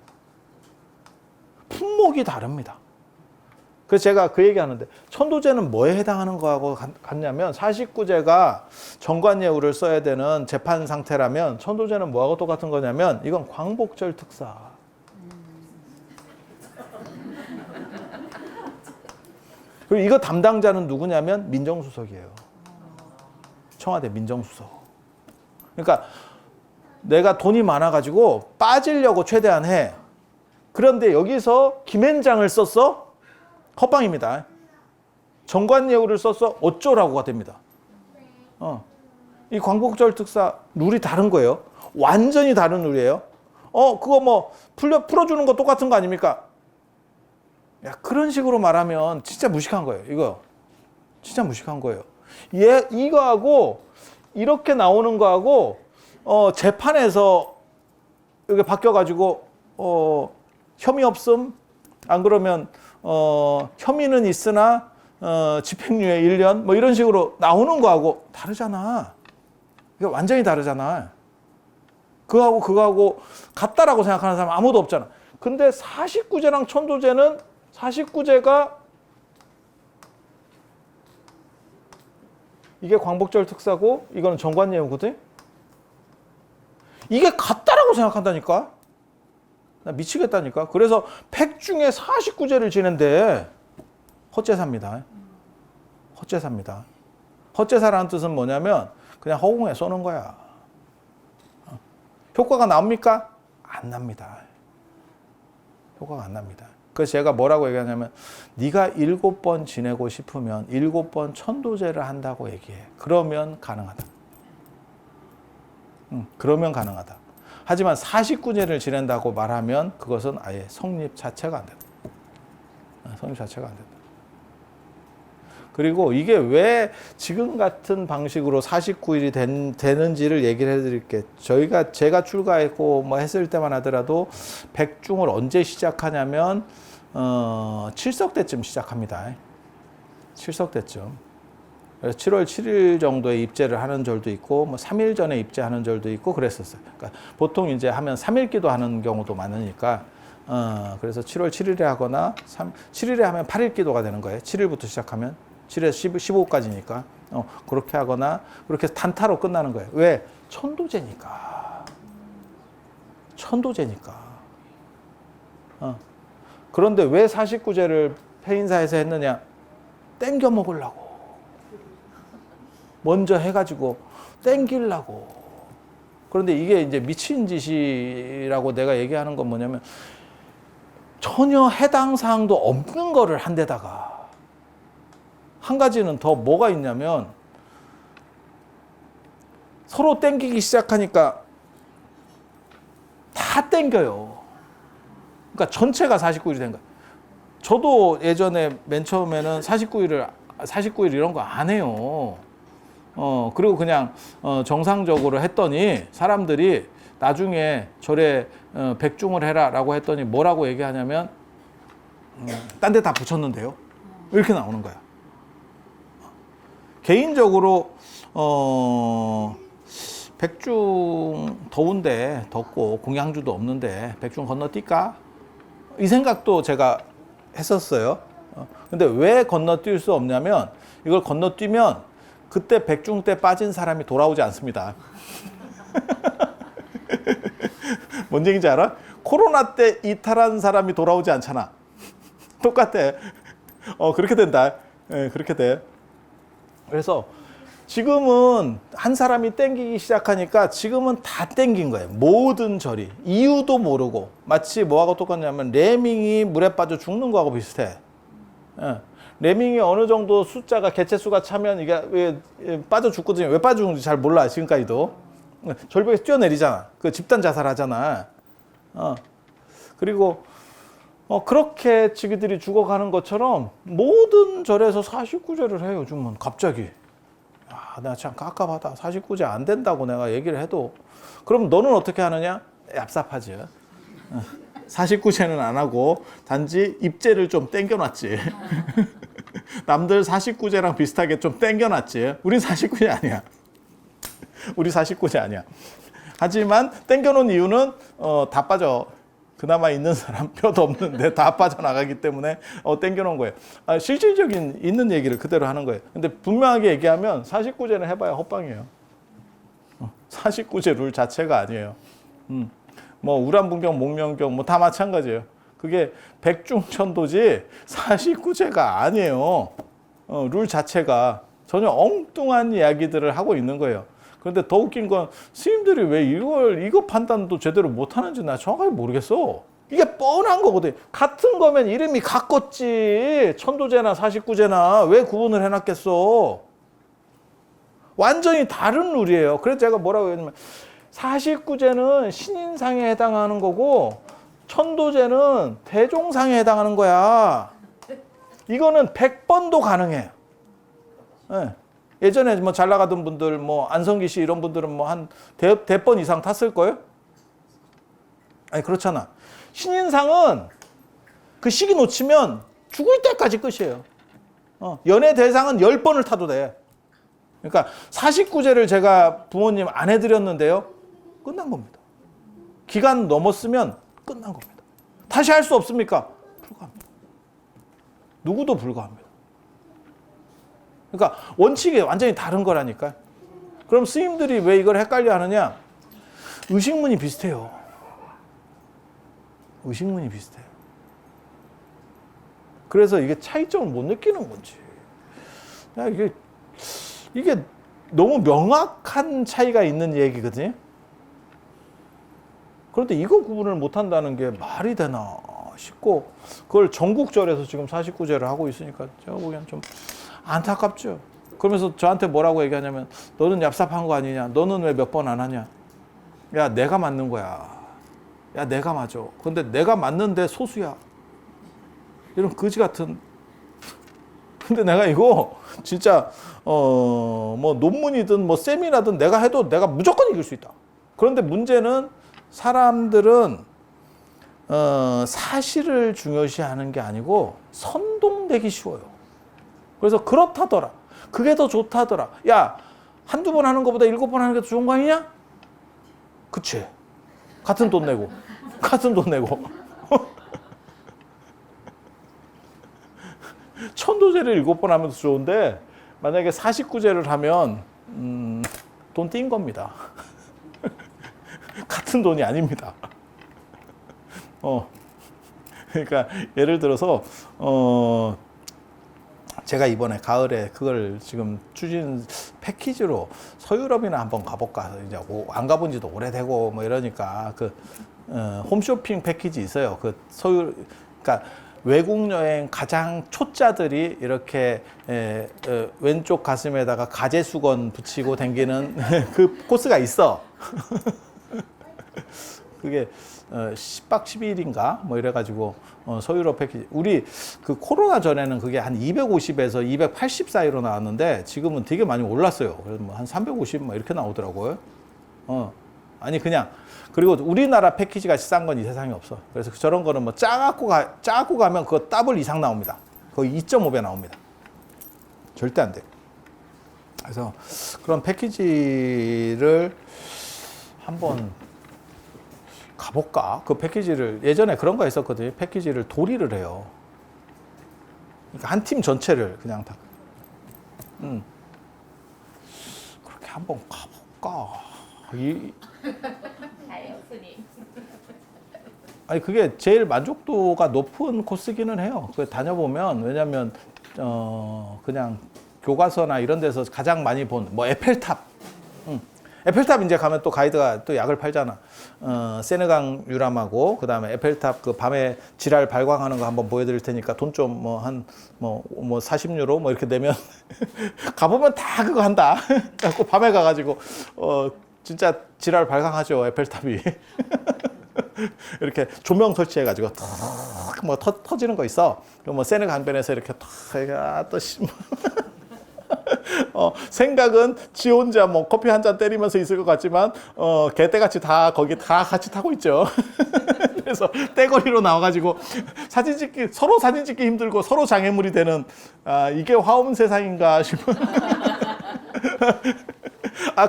품목이 다릅니다. 그래서 제가 그 얘기 하는데 천도제는 뭐에 해당하는 거하고 같냐면 49제가 정관예우를 써야 되는 재판 상태라면 천도제는 뭐하고 똑같은 거냐면 이건 광복절 특사. 그리고 이거 담당자는 누구냐면 민정수석이에요. 청와대 민정수석. 그러니까 내가 돈이 많아가지고 빠지려고 최대한 해. 그런데 여기서 김앤장을 썼어? 헛방입니다. 정관예우를 썼어? 어쩌라고가 됩니다. 이 광복절 특사 룰이 다른 거예요. 완전히 다른 룰이에요. 그거 뭐 풀어주는 거 똑같은 거 아닙니까? 야, 그런 식으로 말하면 진짜 무식한 거예요. 이거 진짜 무식한 거예요. 이거하고 이렇게 나오는 거하고 재판에서 이게 바뀌어가지고 혐의 없음, 안 그러면 혐의는 있으나 집행유예 1년 뭐 이런 식으로 나오는 거하고 다르잖아. 이게 완전히 다르잖아. 그거하고 같다라고 생각하는 사람 아무도 없잖아. 근데 49제랑 천도제는 49제가 이게 광복절 특사고 이거는 정관예우거든. 이게 같다라고 생각한다니까. 나 미치겠다니까. 그래서 팩 중에 49제를 지낸데 헛제사입니다. 헛제사입니다. 헛제사라는 뜻은 뭐냐면 그냥 허공에 쏘는 거야. 효과가 나옵니까? 안 납니다. 효과가 안 납니다. 그래서 제가 뭐라고 얘기하냐면 네가 7번 지내고 싶으면 7번 천도제를 한다고 얘기해. 그러면 가능하다. 그러면 가능하다. 하지만 49제를 지낸다고 말하면 그것은 아예 성립 자체가 안 된다. 성립 자체가 안 된다. 그리고 이게 왜 지금 같은 방식으로 49일이 되는지를 얘기를 해드릴게요. 제가 출가했고 뭐 했을 때만 하더라도 백중을 언제 시작하냐면 7석 때쯤 시작합니다. 7석 때쯤. 그래서 7월 7일 정도에 입제를 하는 절도 있고 뭐 3일 전에 입제하는 절도 있고 그랬었어요. 그러니까 보통 이제 하면 3일 기도하는 경우도 많으니까 그래서 7월 7일에 하거나 7일에 하면 8일 기도가 되는 거예요. 7일부터 시작하면 7에서 15까지니까 그렇게 하거나 그렇게 단타로 끝나는 거예요. 왜? 천도제니까. 천도제니까. 그런데 왜 49제를 폐인사에서 했느냐? 땡겨 먹으려고. 먼저 해가지고 땡기려고. 그런데 이게 이제 미친 짓이라고 내가 얘기하는 건 뭐냐면 전혀 해당 사항도 없는 거를 한 데다가 한 가지는 더 뭐가 있냐면 서로 땡기기 시작하니까 다 땡겨요. 그러니까 전체가 49일이 된 거예요. 저도 예전에 맨 처음에는 49일 이런 거 안 해요. 그리고 그냥 정상적으로 했더니 사람들이 나중에 절에 백중을 해라라고 했더니 뭐라고 얘기하냐면 딴 데 다 붙였는데요. 이렇게 나오는 거야. 개인적으로 백중 더운데 덥고 공양주도 없는데 백중 건너뛸까? 이 생각도 제가 했었어요. 근데 왜 건너뛸 수 없냐면 이걸 건너뛰면 그때 백중 때 빠진 사람이 돌아오지 않습니다. 뭔 얘기인지 알아? 코로나 때 이탈한 사람이 돌아오지 않잖아. 똑같아. 그렇게 된다. 네, 그렇게 돼. 그래서 지금은 한 사람이 땡기기 시작하니까 지금은 다 땡긴 거예요. 모든 절이. 이유도 모르고. 마치 뭐하고 똑같냐면 레밍이 물에 빠져 죽는 거하고 비슷해. 예. 레밍이 어느 정도 숫자가 개체수가 차면 이게 왜 빠져 죽거든요. 왜 빠져 죽는지 잘 몰라 지금까지도. 절벽에서 뛰어내리잖아. 그 집단 자살하잖아. 그리고 그렇게 지기들이 죽어가는 것처럼 모든 절에서 49제를 해요. 요즘은 갑자기. 내가 참 깝깝하다. 49제 안 된다고 내가 얘기를 해도. 그럼 너는 어떻게 하느냐? 얍삽하지. 49제는 안 하고 단지 입제를 좀 땡겨놨지. 남들 49제랑 비슷하게 좀 땡겨놨지. 우린 49제 아니야. 우리 49제 아니야. 하지만 땡겨놓은 이유는 다 빠져. 그나마 있는 사람 뼈도 없는데 다 빠져나가기 때문에 땡겨놓은 거예요. 실질적인 있는 얘기를 그대로 하는 거예요. 근데 분명하게 얘기하면 49제는 해봐야 헛방이에요. 49제 룰 자체가 아니에요. 뭐 우람분경, 목명경 뭐 다 마찬가지예요. 그게 백중천도지 49제가 아니에요. 룰 자체가. 전혀 엉뚱한 이야기들을 하고 있는 거예요. 그런데 더 웃긴 건 스님들이 왜 이거 판단도 제대로 못하는지 나 정확하게 모르겠어. 이게 뻔한 거거든. 같은 거면 이름이 같겠지. 천도제나 49제나 왜 구분을 해놨겠어. 완전히 다른 룰이에요. 그래서 제가 뭐라고 했냐면 49제는 신인상에 해당하는 거고 천도제는 대종상에 해당하는 거야. 이거는 100번도 가능해요. 네. 예전에 뭐 잘 나가던 분들, 뭐 안성기 씨 이런 분들은 뭐 한 대번 이상 탔을 거예요? 아니 그렇잖아. 신인상은 그 시기 놓치면 죽을 때까지 끝이에요. 연예 대상은 10번을 타도 돼. 그러니까 49제를 제가 부모님 안 해드렸는데요. 끝난 겁니다. 기간 넘었으면 끝난 겁니다. 다시 할 수 없습니까? 불가합니다. 누구도 불가합니다. 그러니까 원칙이 완전히 다른 거라니까. 그럼 스님들이 왜 이걸 헷갈려 하느냐? 의식문이 비슷해요. 의식문이 비슷해요. 그래서 이게 차이점을 못 느끼는 거지. 야, 이게 너무 명확한 차이가 있는 얘기거든요. 그런데 이거 구분을 못 한다는 게 말이 되나 싶고, 그걸 전국절에서 지금 49제를 하고 있으니까 제가 보기엔 좀 안타깝죠. 그러면서 저한테 뭐라고 얘기하냐면, 너는 얍삽한 거 아니냐? 너는 왜 몇 번 안 하냐? 야, 내가 맞는 거야. 야, 내가 맞아. 근데 내가 맞는데 소수야. 이런 거지 같은. 근데 내가 이거 진짜 뭐 논문이든 뭐 세미나든 내가 해도 내가 무조건 이길 수 있다. 그런데 문제는 사람들은 사실을 중요시하는 게 아니고 선동되기 쉬워요. 그래서 그렇다더라. 그게 더 좋다더라. 야, 한두 번 하는 것보다 7번 하는 게 더 좋은 거 아니냐? 그치. 같은 돈 내고. 같은 돈 내고. 천도제를 7번 하면 더 좋은데 만약에 49제를 하면 돈 띈 겁니다. 같은 돈이 아닙니다. 그러니까 예를 들어서 제가 이번에 가을에 그걸 지금 추진 패키지로 서유럽이나 한번 가볼까. 이제 안 가본 지도 오래되고 뭐 이러니까 그 홈쇼핑 패키지 있어요. 그 그러니까 외국 여행 가장 초짜들이 이렇게 왼쪽 가슴에다가 가재 수건 붙이고 다니는 그 코스가 있어. 그게 10박 12일인가 뭐 이래가지고 서유럽 패키지. 우리 그 코로나 전에는 그게 한 250에서 280 사이로 나왔는데 지금은 되게 많이 올랐어요. 그래서 뭐 한 350 뭐 이렇게 나오더라고요. 아니 그냥 그리고 우리나라 패키지 같이 싼 건 이 세상에 없어. 그래서 저런 거는 뭐 짜갖고 가면 그거 더블 이상 나옵니다. 거의 2.5배 나옵니다. 절대 안 돼. 그래서 그런 패키지를 한번 가볼까? 그 패키지를 예전에 그런 거 있었거든요. 패키지를 도리를 해요. 그러니까 한 팀 전체를 그냥 다. 그렇게 한번 가볼까? 아니 그게 제일 만족도가 높은 코스기는 해요. 그 다녀보면 왜냐면 그냥 교과서나 이런 데서 가장 많이 본 뭐 에펠탑. 에펠탑 이제 가면 또 가이드가 또 약을 팔잖아. 세느강 유람하고 그다음에 에펠탑 그 밤에 지랄 발광하는 거 한번 보여드릴 테니까 돈 좀 뭐 한 뭐 40유로 뭐 이렇게 내면 가보면 다 그거 한다. 그래갖고 밤에 가가지고 진짜 지랄 발광하죠 에펠탑이. 이렇게 조명 설치해가지고 뭐 터지는 거 있어. 뭐 세느 강변에서 이렇게 또 생각은 지 혼자 뭐 커피 한 잔 때리면서 있을 것 같지만 개떼같이 다 거기 다 같이 타고 있죠. 그래서 떼거리로 나와가지고 서로 사진 찍기 힘들고 서로 장애물이 되는 이게 화엄 세상인가 싶은.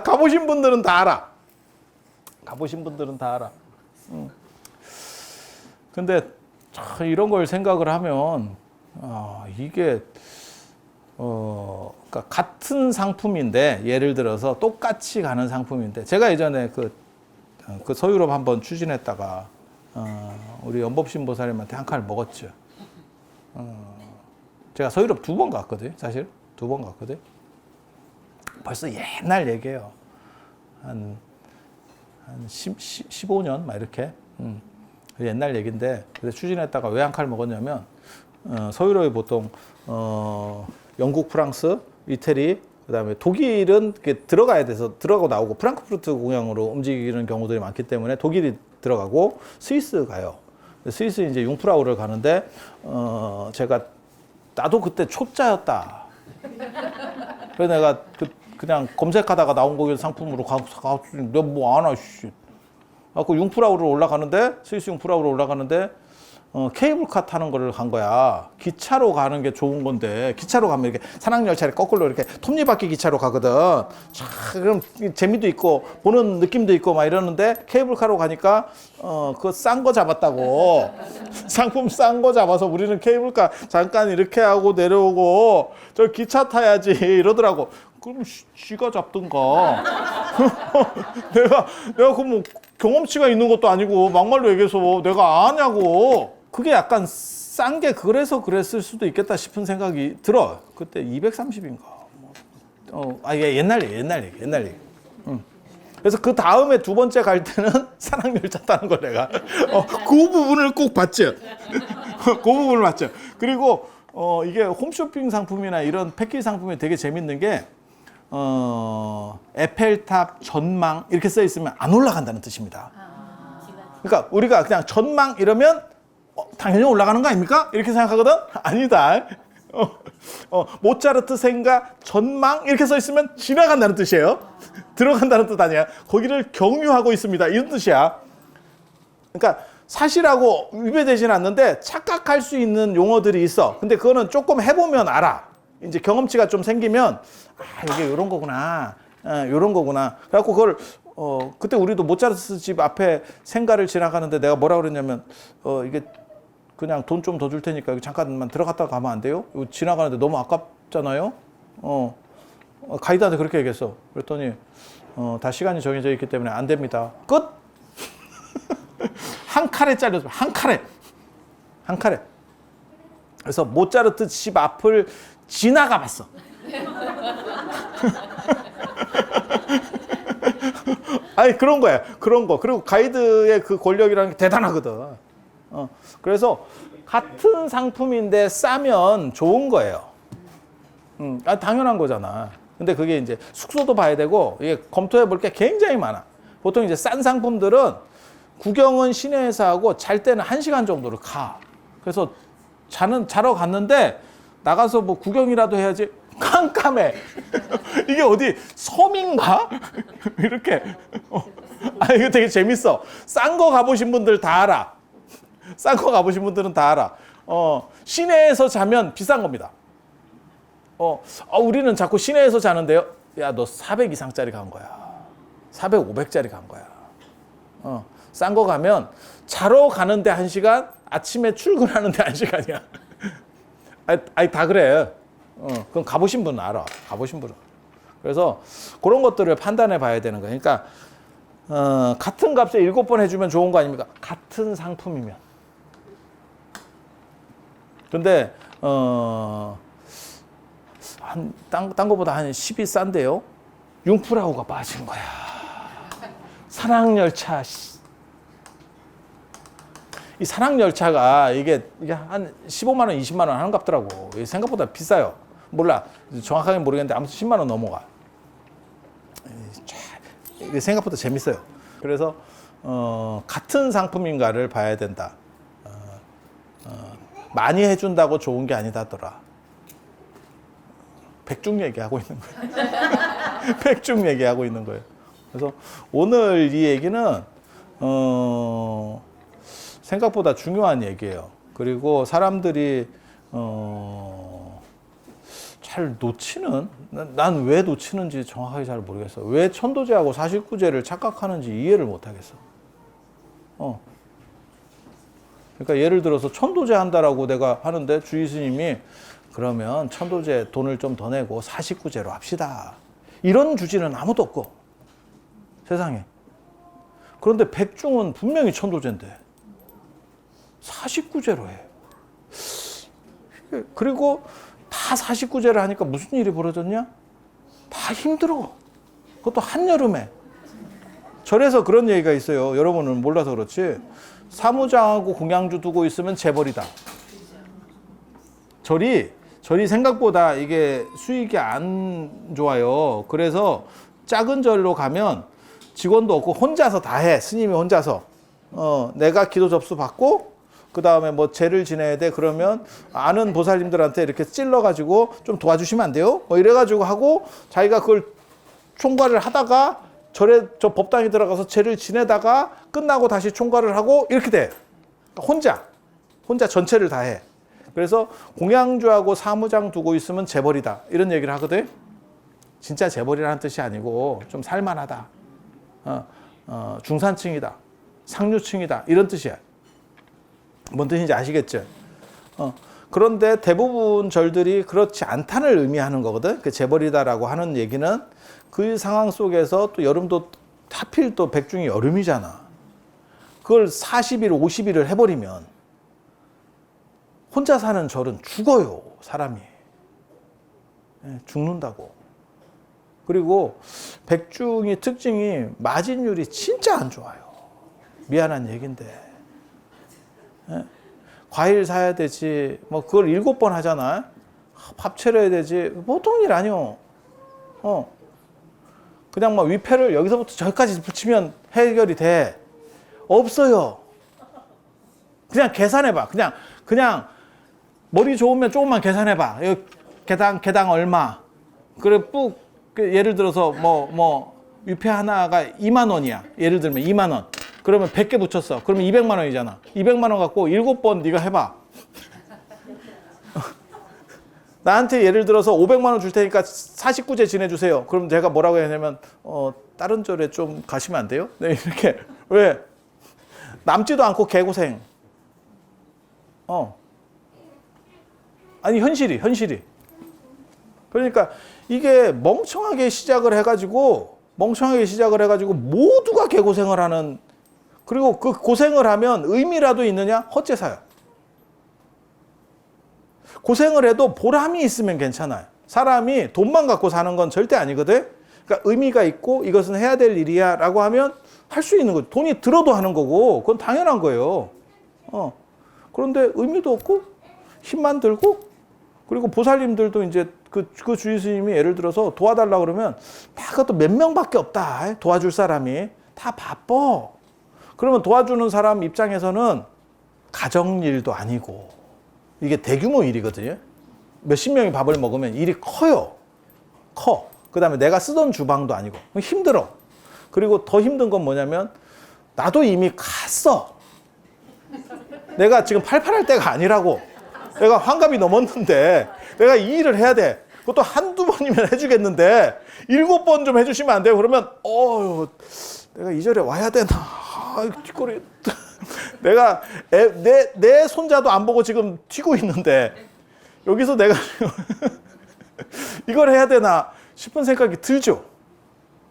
가보신 분들은 다 알아. 가보신 분들은 다 알아. 근데 이런 걸 생각을 하면 이게 그러니까 같은 상품인데 예를 들어서 똑같이 가는 상품인데 제가 예전에 그 서유럽 한번 추진했다가 우리 연법신보살님한테 한 칸을 먹었죠. 제가 서유럽 2번 갔거든요. 사실 2번 갔거든요. 벌써 옛날 얘기예요. 한 15년 막 이렇게. 옛날 얘기인데 그래서 추진했다가 왜 한 칼 먹었냐면 서유럽이 보통 영국, 프랑스, 이태리, 그다음에 독일은 들어가야 돼서 들어가고 나오고 프랑크푸르트 공항으로 움직이는 경우들이 많기 때문에 독일이 들어가고 스위스 가요. 스위스 이제 융프라우를 가는데 제가 나도 그때 초짜였다. 그래서 내가 그냥 검색하다가 나온 거기 상품으로 가서 내가 뭐 아나 씨. 그 융프라우를 올라가는데 스위스 융프라우로 올라가는데 케이블카 타는 거를 간 거야. 기차로 가는 게 좋은 건데 기차로 가면 이렇게 산악열차를 거꾸로 이렇게 톱니바퀴 기차로 가거든. 참 그럼 재미도 있고 보는 느낌도 있고 막 이러는데 케이블카로 가니까 그거 싼 거 잡았다고. 상품 싼 거 잡아서 우리는 케이블카 잠깐 이렇게 하고 내려오고 저 기차 타야지 이러더라고. 그럼 지가 잡든가. 내가 그 뭐 경험치가 있는 것도 아니고 막말로 얘기해서 내가 아냐고. 그게 약간 싼 게 그래서 그랬을 수도 있겠다 싶은 생각이 들어. 그때 230인가. 이게 옛날 얘기. 그래서 그 다음에 두 번째 갈 때는 산악열차 타는 걸 내가 그 부분을 꼭 봤죠. 그 부분을 봤죠. 그리고 이게 홈쇼핑 상품이나 이런 패키지 상품이 되게 재밌는 게 에펠탑 전망 이렇게 써 있으면 안 올라간다는 뜻입니다. 그러니까 우리가 그냥 전망 이러면 당연히 올라가는 거 아닙니까? 이렇게 생각하거든? 아니다. 모차르트 생가 전망 이렇게 써 있으면 지나간다는 뜻이에요. 들어간다는 뜻 아니야. 거기를 경유하고 있습니다. 이런 뜻이야. 그러니까 사실하고 위배되지는 않는데 착각할 수 있는 용어들이 있어. 근데 그거는 조금 해보면 알아. 이제 경험치가 좀 생기면 이게 이런 거구나. 이런 거구나. 그래갖고 그걸 그때 우리도 모차르트 집 앞에 생가를 지나가는데 내가 뭐라 그랬냐면 이게 그냥 돈 좀 더 줄 테니까 여기 잠깐만 들어갔다 가면 안 돼요? 이거 지나가는데 너무 아깝잖아요. 가이드한테 그렇게 얘기했어. 그랬더니 다 시간이 정해져 있기 때문에 안 됩니다. 끝. 한 칼에 잘렸어. 한 칼에. 그래서 모차르트 집 앞을 지나가 봤어. 아니 그런 거야. 그런 거. 그리고 가이드의 그 권력이라는 게 대단하거든. 그래서 같은 상품인데 싸면 좋은 거예요. 당연한 거잖아. 근데 그게 이제 숙소도 봐야 되고 이게 검토해 볼 게 굉장히 많아. 보통 이제 싼 상품들은 구경은 시내에서 하고 잘 때는 1시간 정도를 가. 그래서 자러 갔는데 나가서 뭐 구경이라도 해야지. 깜깜해. 이게 어디 섬인가? 이렇게. 이거 되게 재밌어. 싼 거 가보신 분들 다 알아. 싼 거 가보신 분들은 다 알아. 시내에서 자면 비싼 겁니다. 우리는 자꾸 시내에서 자는데요. 야, 너 400 이상짜리 간 거야. 400, 500짜리 간 거야. 싼 거 가면 자러 가는데 1시간, 아침에 출근하는데 1시간이야. 아니, 다 그래. 그럼 가보신 분은 알아. 가보신 분은. 그래서 그런 것들을 판단해 봐야 되는 거예요. 그러니까, 같은 값에 7번 해주면 좋은 거 아닙니까? 같은 상품이면. 근데, 딴 거보다 한 10이 싼데요? 융프라우가 빠진 거야. 산악열차. 이 산악열차가 이게 한 15만 원, 20만 원 하는 값더라고. 생각보다 비싸요. 몰라. 정확하게 모르겠는데 아무튼 10만 원 넘어가. 이게 생각보다 재밌어요. 그래서 같은 상품인가를 봐야 된다. 많이 해준다고 좋은 게 아니다더라. 백중 얘기하고 있는 거예요. 백중 얘기하고 있는 거예요. 그래서 오늘 이 얘기는 생각보다 중요한 얘기예요. 그리고 사람들이 잘 놓치는, 난 왜 놓치는지 정확하게 잘 모르겠어. 왜 천도제하고 사십구제를 착각하는지 이해를 못 하겠어. 그러니까 예를 들어서 천도제 한다라고 내가 하는데 주의 스님이 그러면 천도제 돈을 좀 더 내고 49제로 합시다. 이런 주지는 아무도 없고 세상에. 그런데 백중은 분명히 천도제인데 49제로 해. 그리고 다 49제를 하니까 무슨 일이 벌어졌냐? 다 힘들어. 그것도 한여름에. 절에서 그런 얘기가 있어요. 여러분은 몰라서 그렇지. 사무장하고 공양주 두고 있으면 재벌이다. 절이 생각보다 이게 수익이 안 좋아요. 그래서 작은 절로 가면 직원도 없고 혼자서 다 해. 스님이 혼자서. 내가 기도 접수 받고 그 다음에 뭐 제를 지내야 돼. 그러면 아는 보살님들한테 이렇게 찔러가지고 좀 도와주시면 안 돼요? 뭐 이래가지고 하고 자기가 그걸 총괄을 하다가 절에 저 법당에 들어가서 제를 지내다가 끝나고 다시 총괄을 하고 이렇게 돼. 혼자 전체를 다 해. 그래서 공양주하고 사무장 두고 있으면 재벌이다. 이런 얘기를 하거든. 진짜 재벌이라는 뜻이 아니고 좀 살만하다. 중산층이다. 상류층이다. 이런 뜻이야. 뭔 뜻인지 아시겠죠? 그런데 대부분 절들이 그렇지 않다는 의미하는 거거든. 그 재벌이다라고 하는 얘기는 그 상황 속에서 또 여름도 하필 또 백중이 여름이잖아. 그걸 40일, 50일을 해버리면 혼자 사는 절은 죽어요, 사람이. 죽는다고. 그리고 백중이 특징이 마진율이 진짜 안 좋아요. 미안한 얘기인데. 과일 사야 되지, 뭐 그걸 7번 하잖아. 밥 차려야 되지. 보통 일 아니요. 그냥 막 위패를 여기서부터 저기까지 붙이면 해결이 돼. 없어요. 그냥 계산해봐. 그냥 머리 좋으면 조금만 계산해봐. 여기 개당 얼마. 그래 뿍 예를 들어서 뭐 위패 하나가 2만 원이야. 예를 들면 2만 원. 그러면 100개 붙였어. 그러면 200만 원이잖아. 200만 원 갖고 7번 네가 해봐. 나한테 예를 들어서 500만 원 줄 테니까 49제 지내주세요. 그럼 제가 뭐라고 해야 되냐면 다른 절에 좀 가시면 안 돼요? 네, 이렇게. 왜? 남지도 않고 개고생. 아니 현실이. 그러니까 이게 멍청하게 시작을 해가지고 모두가 개고생을 하는. 그리고 그 고생을 하면 의미라도 있느냐? 헛제사야. 고생을 해도 보람이 있으면 괜찮아요. 사람이 돈만 갖고 사는 건 절대 아니거든. 그러니까 의미가 있고 이것은 해야 될 일이야 라고 하면 할 수 있는 거죠. 돈이 들어도 하는 거고 그건 당연한 거예요. 그런데 의미도 없고 힘만 들고 그리고 보살님들도 이제 그 주의 스님이 예를 들어서 도와달라 그러면 다 그것도 몇 명밖에 없다. 도와줄 사람이. 다 바빠. 그러면 도와주는 사람 입장에서는 가정일도 아니고 이게 대규모 일이거든요. 몇십 명이 밥을 먹으면 일이 커요. 그 다음에 내가 쓰던 주방도 아니고 힘들어. 그리고 더 힘든 건 뭐냐면 나도 이미 갔어. 내가 지금 팔팔할 때가 아니라고. 내가 환갑이 넘었는데 내가 이 일을 해야 돼. 그것도 한두 번이면 해주겠는데 7번 좀 해주시면 안 돼요? 그러면 내가 이 절에 와야 되나. 뒷골이 내가 내 손자도 안 보고 지금 튀고 있는데 여기서 내가 이걸 해야 되나 싶은 생각이 들죠.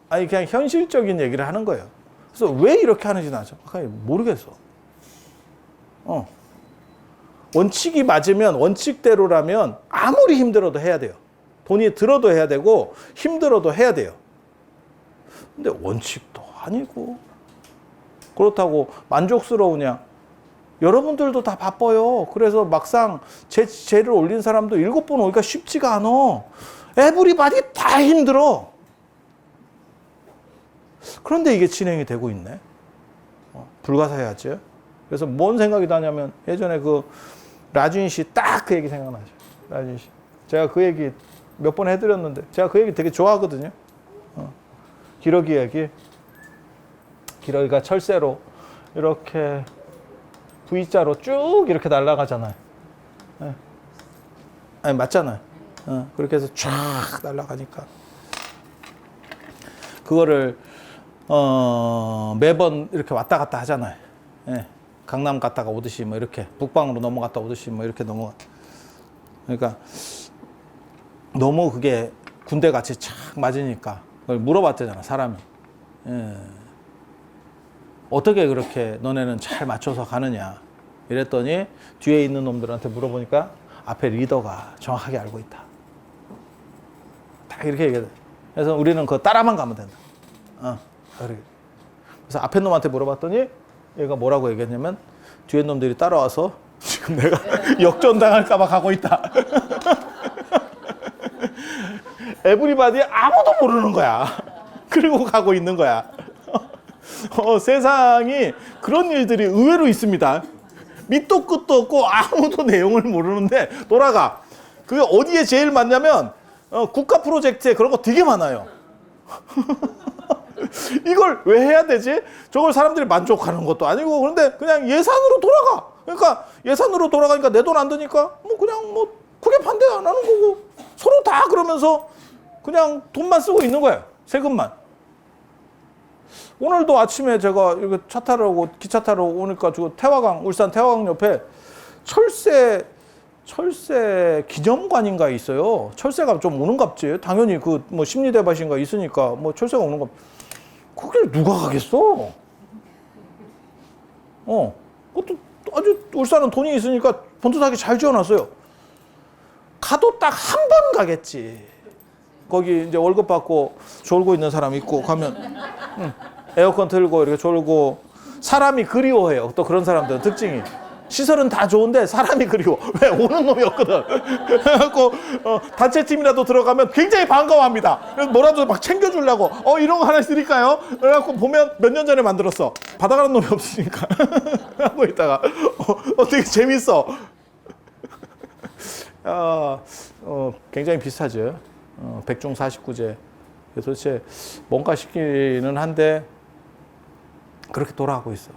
아니 그냥 현실적인 얘기를 하는 거예요. 그래서 왜 이렇게 하는지 나 정확하게 모르겠어. 원칙이 맞으면 원칙대로라면 아무리 힘들어도 해야 돼요. 돈이 들어도 해야 되고 힘들어도 해야 돼요. 근데 원칙도 아니고 그렇다고 만족스러우냐? 여러분들도 다 바빠요. 그래서 막상 제를 올린 사람도 7번 오기가 쉽지가 않아. 에브리바디 다 힘들어. 그런데 이게 진행이 되고 있네. 불가사의하죠. 그래서 뭔 생각이 나냐면 예전에 그 라준 씨 딱 그 얘기 생각나죠. 라준 씨. 제가 그 얘기 몇 번 해드렸는데 제가 그 얘기 되게 좋아하거든요. 기러기 얘기. 기러기가 철새로 이렇게 V자로 쭉 이렇게 날아가잖아요. 아니 맞잖아요. 그렇게 해서 쫙 날아가니까 그거를 매번 이렇게 왔다 갔다 하잖아요. 강남 갔다가 오듯이 뭐 이렇게 북방으로 넘어갔다 오듯이 뭐 이렇게 넘어가. 그러니까 너무 그게 군대 같이 착 맞으니까 그걸 물어봤대잖아 사람이. 어떻게 그렇게 너네는 잘 맞춰서 가느냐 이랬더니 뒤에 있는 놈들한테 물어보니까 앞에 리더가 정확하게 알고 있다. 딱 이렇게 얘기해. 그래서 우리는 그거 따라만 가면 된다. 그래서 앞에 놈한테 물어봤더니 얘가 뭐라고 얘기했냐면 뒤에 놈들이 따라와서 지금 내가 역전당할까봐 가고 있다. 에브리바디 아무도 모르는 거야. 그리고 가고 있는 거야. 세상이 그런 일들이 의외로 있습니다. 밑도 끝도 없고 아무도 내용을 모르는데 돌아가. 그게 어디에 제일 많냐면 국가 프로젝트에 그런 거 되게 많아요. 이걸 왜 해야 되지? 저걸 사람들이 만족하는 것도 아니고 그런데 그냥 예산으로 돌아가. 그러니까 예산으로 돌아가니까 내 돈 안 드니까 뭐 그냥 뭐 크게 반대 안 하는 거고 서로 다 그러면서 그냥 돈만 쓰고 있는 거예요. 세금만. 오늘도 아침에 제가 이렇게 차 타러 오고 기차 타러 오니까 저 태화강, 울산 태화강 옆에 철새 기념관인가 있어요. 철새가 좀 오는갑지. 당연히 그 뭐 심리대밭인가 있으니까 뭐 철새가 오는갑. 거길 누가 가겠어? 그것도 아주 울산은 돈이 있으니까 번듯하게 잘 지어놨어요. 가도 딱 한 번 가겠지. 거기 이제 월급 받고 졸고 있는 사람 있고 가면 에어컨 틀고 이렇게 졸고 사람이 그리워해요. 또 그런 사람들은 특징이. 시설은 다 좋은데 사람이 그리워. 왜? 오는 놈이 없거든. 그래갖고 단체팀이라도 들어가면 굉장히 반가워합니다. 그래서 뭐라도 막 챙겨주려고 이런 거 하나씩 드릴까요? 그래갖고 보면 몇 년 전에 만들었어. 받아가는 놈이 없으니까 하고 있다가 되게 재밌어. 굉장히 비슷하죠. 백중 49제. 도대체 뭔가 싶기는 한데 그렇게 돌아가고 있어.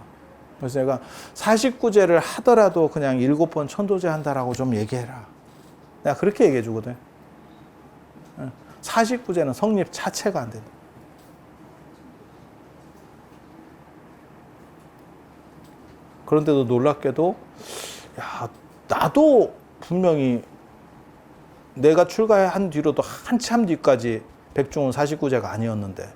그래서 내가 49제를 하더라도 그냥 7번 천도제 한다라고 좀 얘기해라. 내가 그렇게 얘기해 주거든. 49제는 성립 자체가 안 된다. 그런데도 놀랍게도 나도 분명히 내가 출가한 뒤로도 한참 뒤까지 백중은 49제가 아니었는데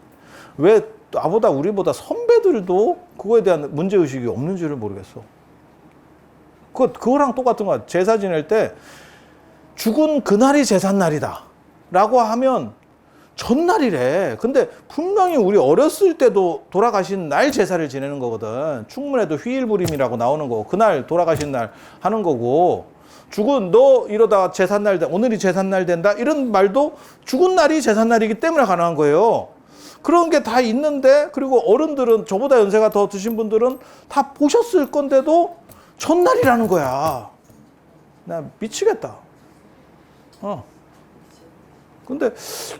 왜 나보다 우리보다 선배들도 그거에 대한 문제의식이 없는지를 모르겠어. 그거랑 똑같은 거야. 제사 지낼 때 죽은 그날이 제삿날이다 라고 하면 전날이래. 근데 분명히 우리 어렸을 때도 돌아가신 날 제사를 지내는 거거든. 충문에도 휴일부림이라고 나오는 거고 그날 돌아가신 날 하는 거고 죽은 너 이러다 제삿날 오늘이 제삿날 된다 이런 말도 죽은 날이 제삿날이기 때문에 가능한 거예요. 그런 게 다 있는데 그리고 어른들은 저보다 연세가 더 드신 분들은 다 보셨을 건데도 전날이라는 거야. 나 미치겠다. 근데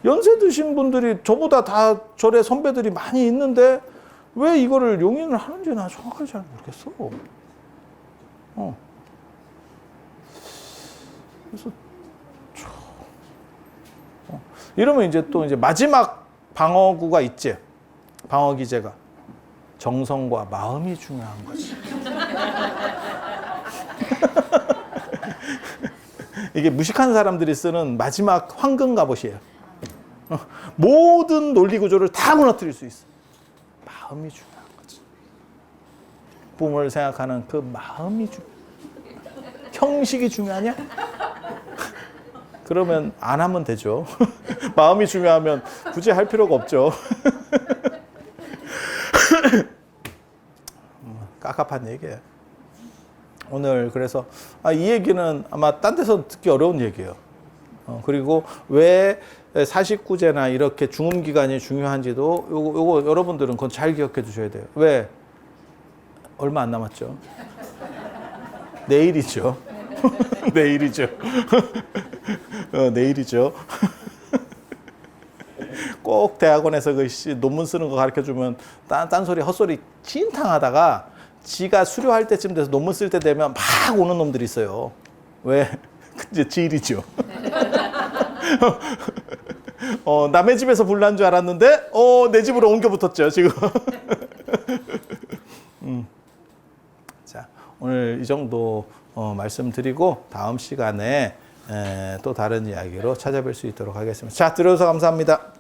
연세 드신 분들이 저보다 다 절에 선배들이 많이 있는데 왜 이거를 용인을 하는지 나 정확하게 잘 모르겠어. 그래서 이러면 이제 또 이제 마지막 방어구가 있지. 방어기제가 정성과 마음이 중요한 거지. 이게 무식한 사람들이 쓰는 마지막 황금 갑옷이에요. 모든 논리 구조를 다 무너뜨릴 수 있어. 마음이 중요한 거지. 부모를 생각하는 그 마음이 형식이 중요하냐? 그러면 안 하면 되죠. 마음이 중요하면 굳이 할 필요가 없죠. 깝깝한 얘기예요. 오늘 그래서 이 얘기는 아마 딴 데서 듣기 어려운 얘기예요. 그리고 왜 49제나 이렇게 중음 기간이 중요한지도 요거 여러분들은 그건 잘 기억해 두셔야 돼요. 왜? 얼마 안 남았죠. 내일이죠. 내일이죠. 내일이죠. 꼭 대학원에서 그 논문 쓰는 거 가르쳐주면 딴소리 헛소리 찐탕하다가 지가 수료할 때쯤 돼서 논문 쓸 때 되면 막 오는 놈들이 있어요. 왜? 이제 지일이죠. 남의 집에서 불난 줄 알았는데 내 집으로 옮겨 붙었죠 지금. 자, 오늘 이 정도 말씀드리고 다음 시간에 또 다른 이야기로 찾아뵐 수 있도록 하겠습니다. 자, 들어주셔서 감사합니다.